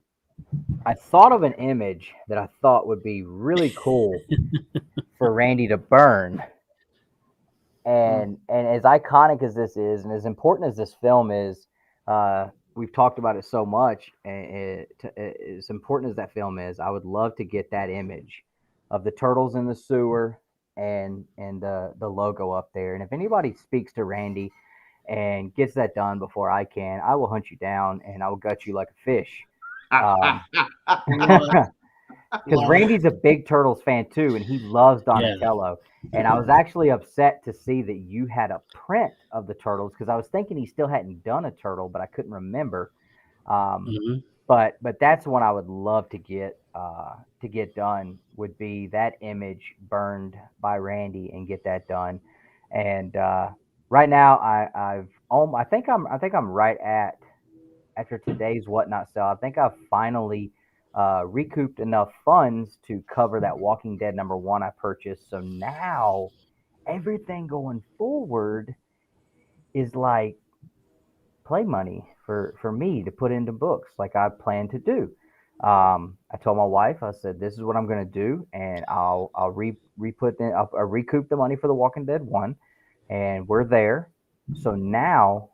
I thought of an image that I thought would be really cool for Randy to burn. And as iconic as this is, and as important as this film is, we've talked about it so much. And as important as that film is, I would love to get that image of the turtles in the sewer and the logo up there. And if anybody speaks to Randy and gets that done before I can, I will hunt you down and I will gut you like a fish. Because Randy's a big Turtles fan too, and he loves Donatello. And I was actually upset to see that you had a print of the Turtles because I was thinking he still hadn't done a turtle, but I couldn't remember. But that's one I would love to get done would be that image burned by Randy and get that done. And right now I think I'm right at after today's whatnot sale. I think I've finally recouped enough funds to cover that Walking Dead #1 I purchased. So now everything going forward is like play money for me to put into books like I plan to do. I told my wife, I said, this is what I'm going to do. And I'll recoup the money for the Walking Dead 1. And we're there. So now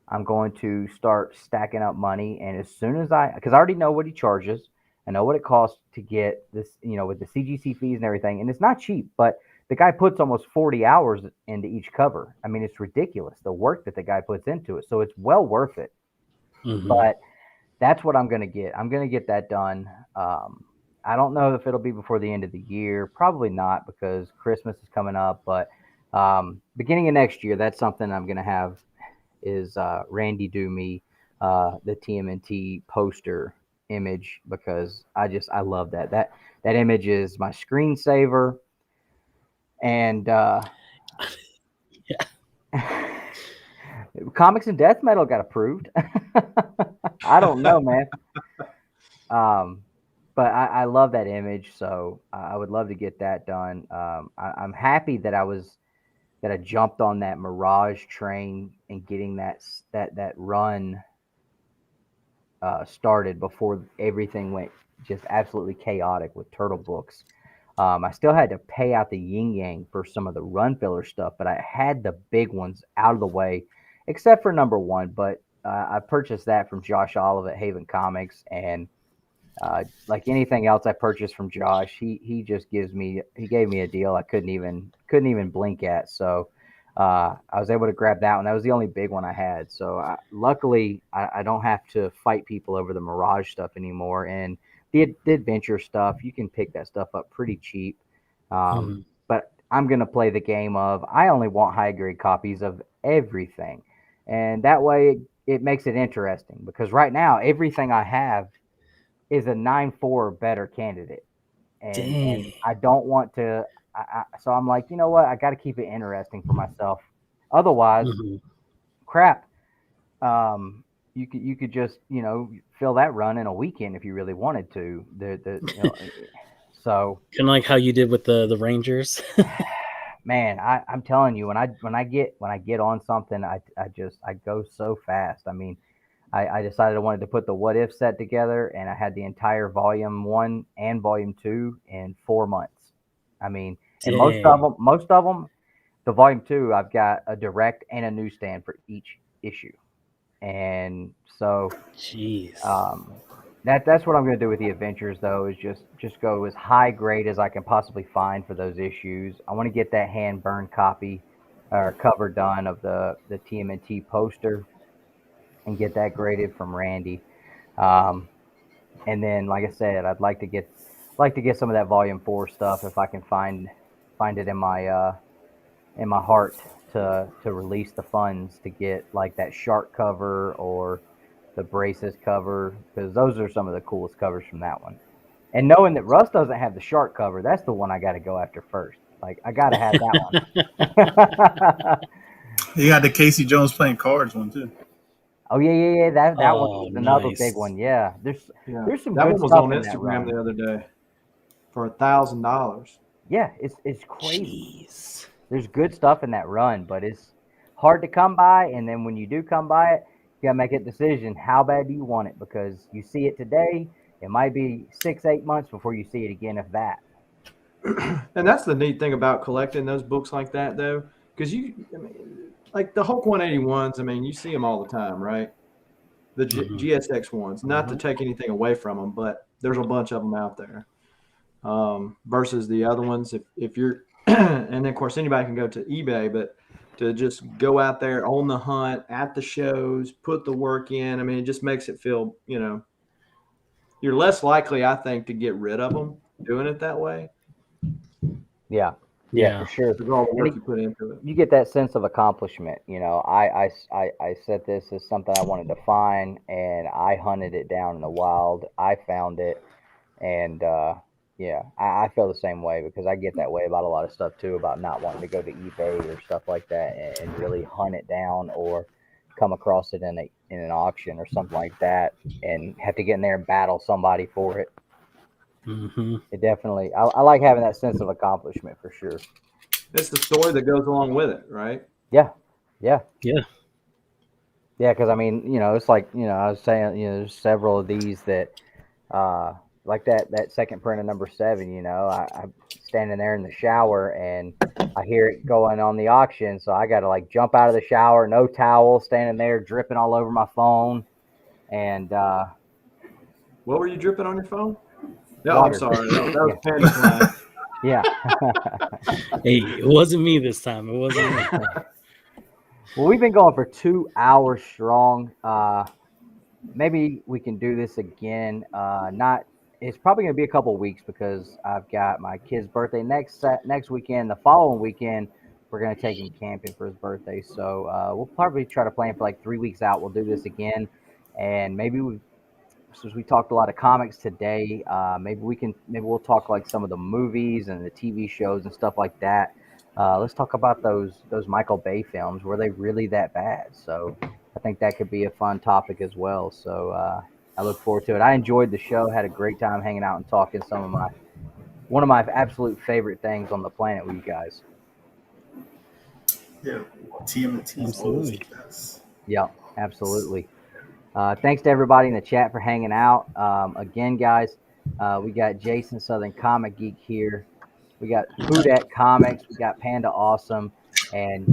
I'm going to start stacking up money. And as soon as because I already know what he charges, I know what it costs to get this, with the CGC fees and everything. And it's not cheap, but the guy puts almost 40 hours into each cover. I mean, it's ridiculous, the work that the guy puts into it. So it's well worth it. But that's what I'm going to get. I'm going to get that done. I don't know if it'll be before the end of the year. Probably not because Christmas is coming up. But beginning of next year, that's something I'm going to have is Randy do me the TMNT poster image because I love that. That image is my screensaver. And Comics and Death Metal got approved. I don't know, man. But I love that image, so I would love to get that done. I'm happy that I jumped on that Mirage train and getting that run started before everything went just absolutely chaotic with Turtle Books. I still had to pay out the yin yang for some of the run filler stuff, but I had the big ones out of the way, except for #1. But I purchased that from Josh Olive at Haven Comics, and like anything else I purchased from Josh, he just gave me a deal I couldn't even blink at. So I was able to grab that one. That was the only big one I had. So luckily I don't have to fight people over the Mirage stuff anymore, and the adventure stuff, you can pick that stuff up pretty cheap. But I'm going to play the game of I only want high grade copies of everything. And that way it makes it interesting because right now everything I have is a 9.4 or better candidate. And I don't want to. So I'm like, you know what? I got to keep it interesting for myself. Otherwise, crap. You could just fill that run in a weekend if you really wanted to. So kind of like how you did with the Rangers. Man, I'm telling you, when I get on something, I go so fast. I mean, I decided I wanted to put the What If set together, and I had the entire Volume 1 and Volume 2 in 4 months. I mean, and most of them, the Volume 2, I've got a direct and a newsstand for each issue. And so, that's what I'm going to do with the adventures, though, is just go as high grade as I can possibly find for those issues. I want to get that hand burned copy or cover done of the TMNT poster and get that graded from Randy. And then, like I said, I'd like to get some of that Volume 4 stuff if I can find it in my heart to release the funds to get like that shark cover or the braces cover, because those are some of the coolest covers from that one. And knowing that Russ doesn't have the shark cover, that's the one I got to go after first. Like, I got to have that one. You got the Casey Jones playing cards one too. Oh yeah. That one Oh, was another nice. big one. Yeah, there's some that good one was stuff on in that run. Instagram the other day for $1,000. Yeah, it's crazy. Jeez. There's good stuff in that run, but it's hard to come by. And then when you do come by it, you gotta make a decision. How bad do you want it? Because you see it today, it might be 6-8 months before you see it again, if that. And that's the neat thing about collecting those books like that, though, because like the Hulk 181s, I mean, you see them all the time, right? The GSX ones, not to take anything away from them, but there's a bunch of them out there. Versus the other ones, if you're, and then of course anybody can go to eBay, but to just go out there on the hunt at the shows, put the work in, I mean, it just makes it feel, you're less likely, I think, to get rid of them doing it that way. Yeah, Yeah. for sure. Because all the work you put into it. You get that sense of accomplishment. I said this as something I wanted to find, and I hunted it down in the wild. I found it, and I feel the same way, because I get that way about a lot of stuff too, about not wanting to go to eBay or stuff like that and really hunt it down, or come across it in an auction or something like that and have to get in there and battle somebody for it. It definitely, I like having that sense of accomplishment for sure. It's the story that goes along with it, right? Yeah. Because I mean, it's like, I was saying, there's several of these that, like that second print of number 7. I'm standing there in the shower and I hear it going on the auction, so I got to like jump out of the shower, no towel, standing there dripping all over my phone, and what were you dripping on your phone? No, water. I'm sorry. That was Penny's line. Yeah. Hey, it wasn't me this time. It wasn't me. Well, we've been going for 2 hours strong. Maybe we can do this again. It's probably going to be a couple of weeks, because I've got my kid's birthday next weekend. The following weekend, we're going to take him camping for his birthday. So we'll probably try to plan for like 3 weeks out. We'll do this again, and since we talked a lot of comics today, maybe we'll talk like some of the movies and the TV shows and stuff like that. Let's talk about those Michael Bay films. Were they really that bad? So I think that could be a fun topic as well. So I look forward to it. I enjoyed the show. Had a great time hanging out and talking one of my absolute favorite things on the planet with you guys. Yeah, Tmnt. Absolutely. Yeah, absolutely. Thanks to everybody in the chat for hanging out. Again, guys, we got Jason Southern Comic Geek here. We got Foodette Comics. We got Panda Awesome. And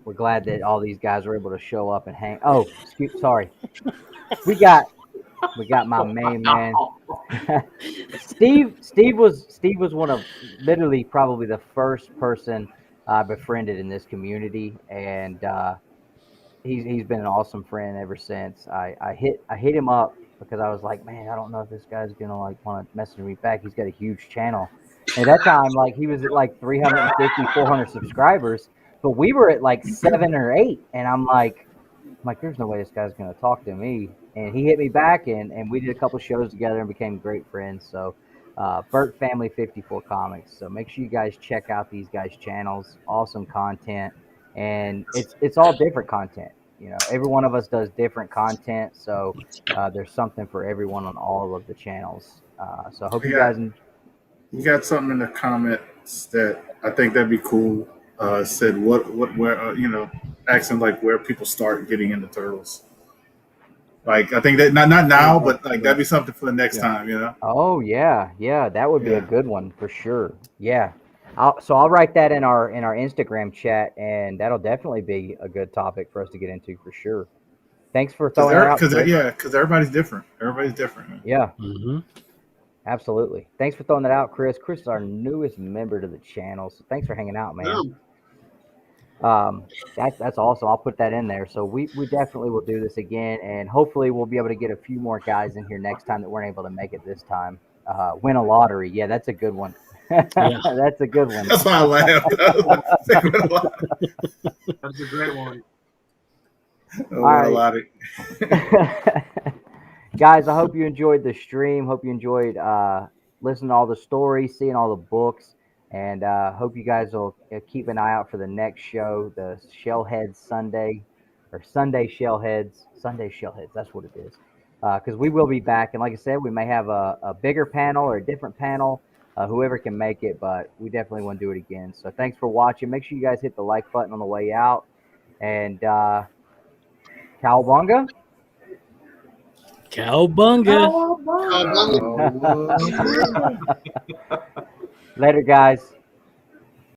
we're glad that all these guys were able to show up and hang. Oh, sorry. We got my main man. Steve was one of literally probably the first person I befriended in this community, and he's been an awesome friend ever since. I hit him up because I was like, man, I don't know if this guy's gonna like want to message me back. He's got a huge channel. At that time, like he was at like 350, 400 subscribers, but we were at like 7 or 8, and I'm like, there's no way this guy's gonna talk to me. And he hit me back, and we did a couple shows together and became great friends. So, Burt Family 54 Comics. So make sure you guys check out these guys' channels. Awesome content, and it's all different content. Every one of us does different content, so there's something for everyone on all of the channels. So I hope you guys. You got something in the comments that I think that'd be cool. Said where asking like where people start getting into Turtles. Like I think that not now, but like that'd be something for the next time. Oh yeah, that would be a good one for sure. Yeah, I'll write that in our Instagram chat, and that'll definitely be a good topic for us to get into for sure. Thanks for throwing it out. Because everybody's different. Everybody's different. Man. Yeah. Mm-hmm. Absolutely. Thanks for throwing that out, Chris. Chris is our newest member to the channel, so thanks for hanging out, man. That's awesome. I'll put that in there. So we definitely will do this again, and hopefully we'll be able to get a few more guys in here next time that weren't able to make it this time. Win a lottery. Yeah, that's a good one. Yeah. That's a good one. That's why I laughed. That's a great one. Right. Guys, I hope you enjoyed the stream. Hope you enjoyed listening to all the stories, seeing all the books, and hope you guys will keep an eye out for the next show, the Shellheads Sunday, or Sunday Shellheads. That's what it is. Because we will be back, and like I said, we may have a bigger panel or a different panel, whoever can make it, but we definitely want to do it again. So thanks for watching. Make sure you guys hit the like button on the way out, and Cowabunga. Cowabunga. Cowabunga. Oh, Later, guys.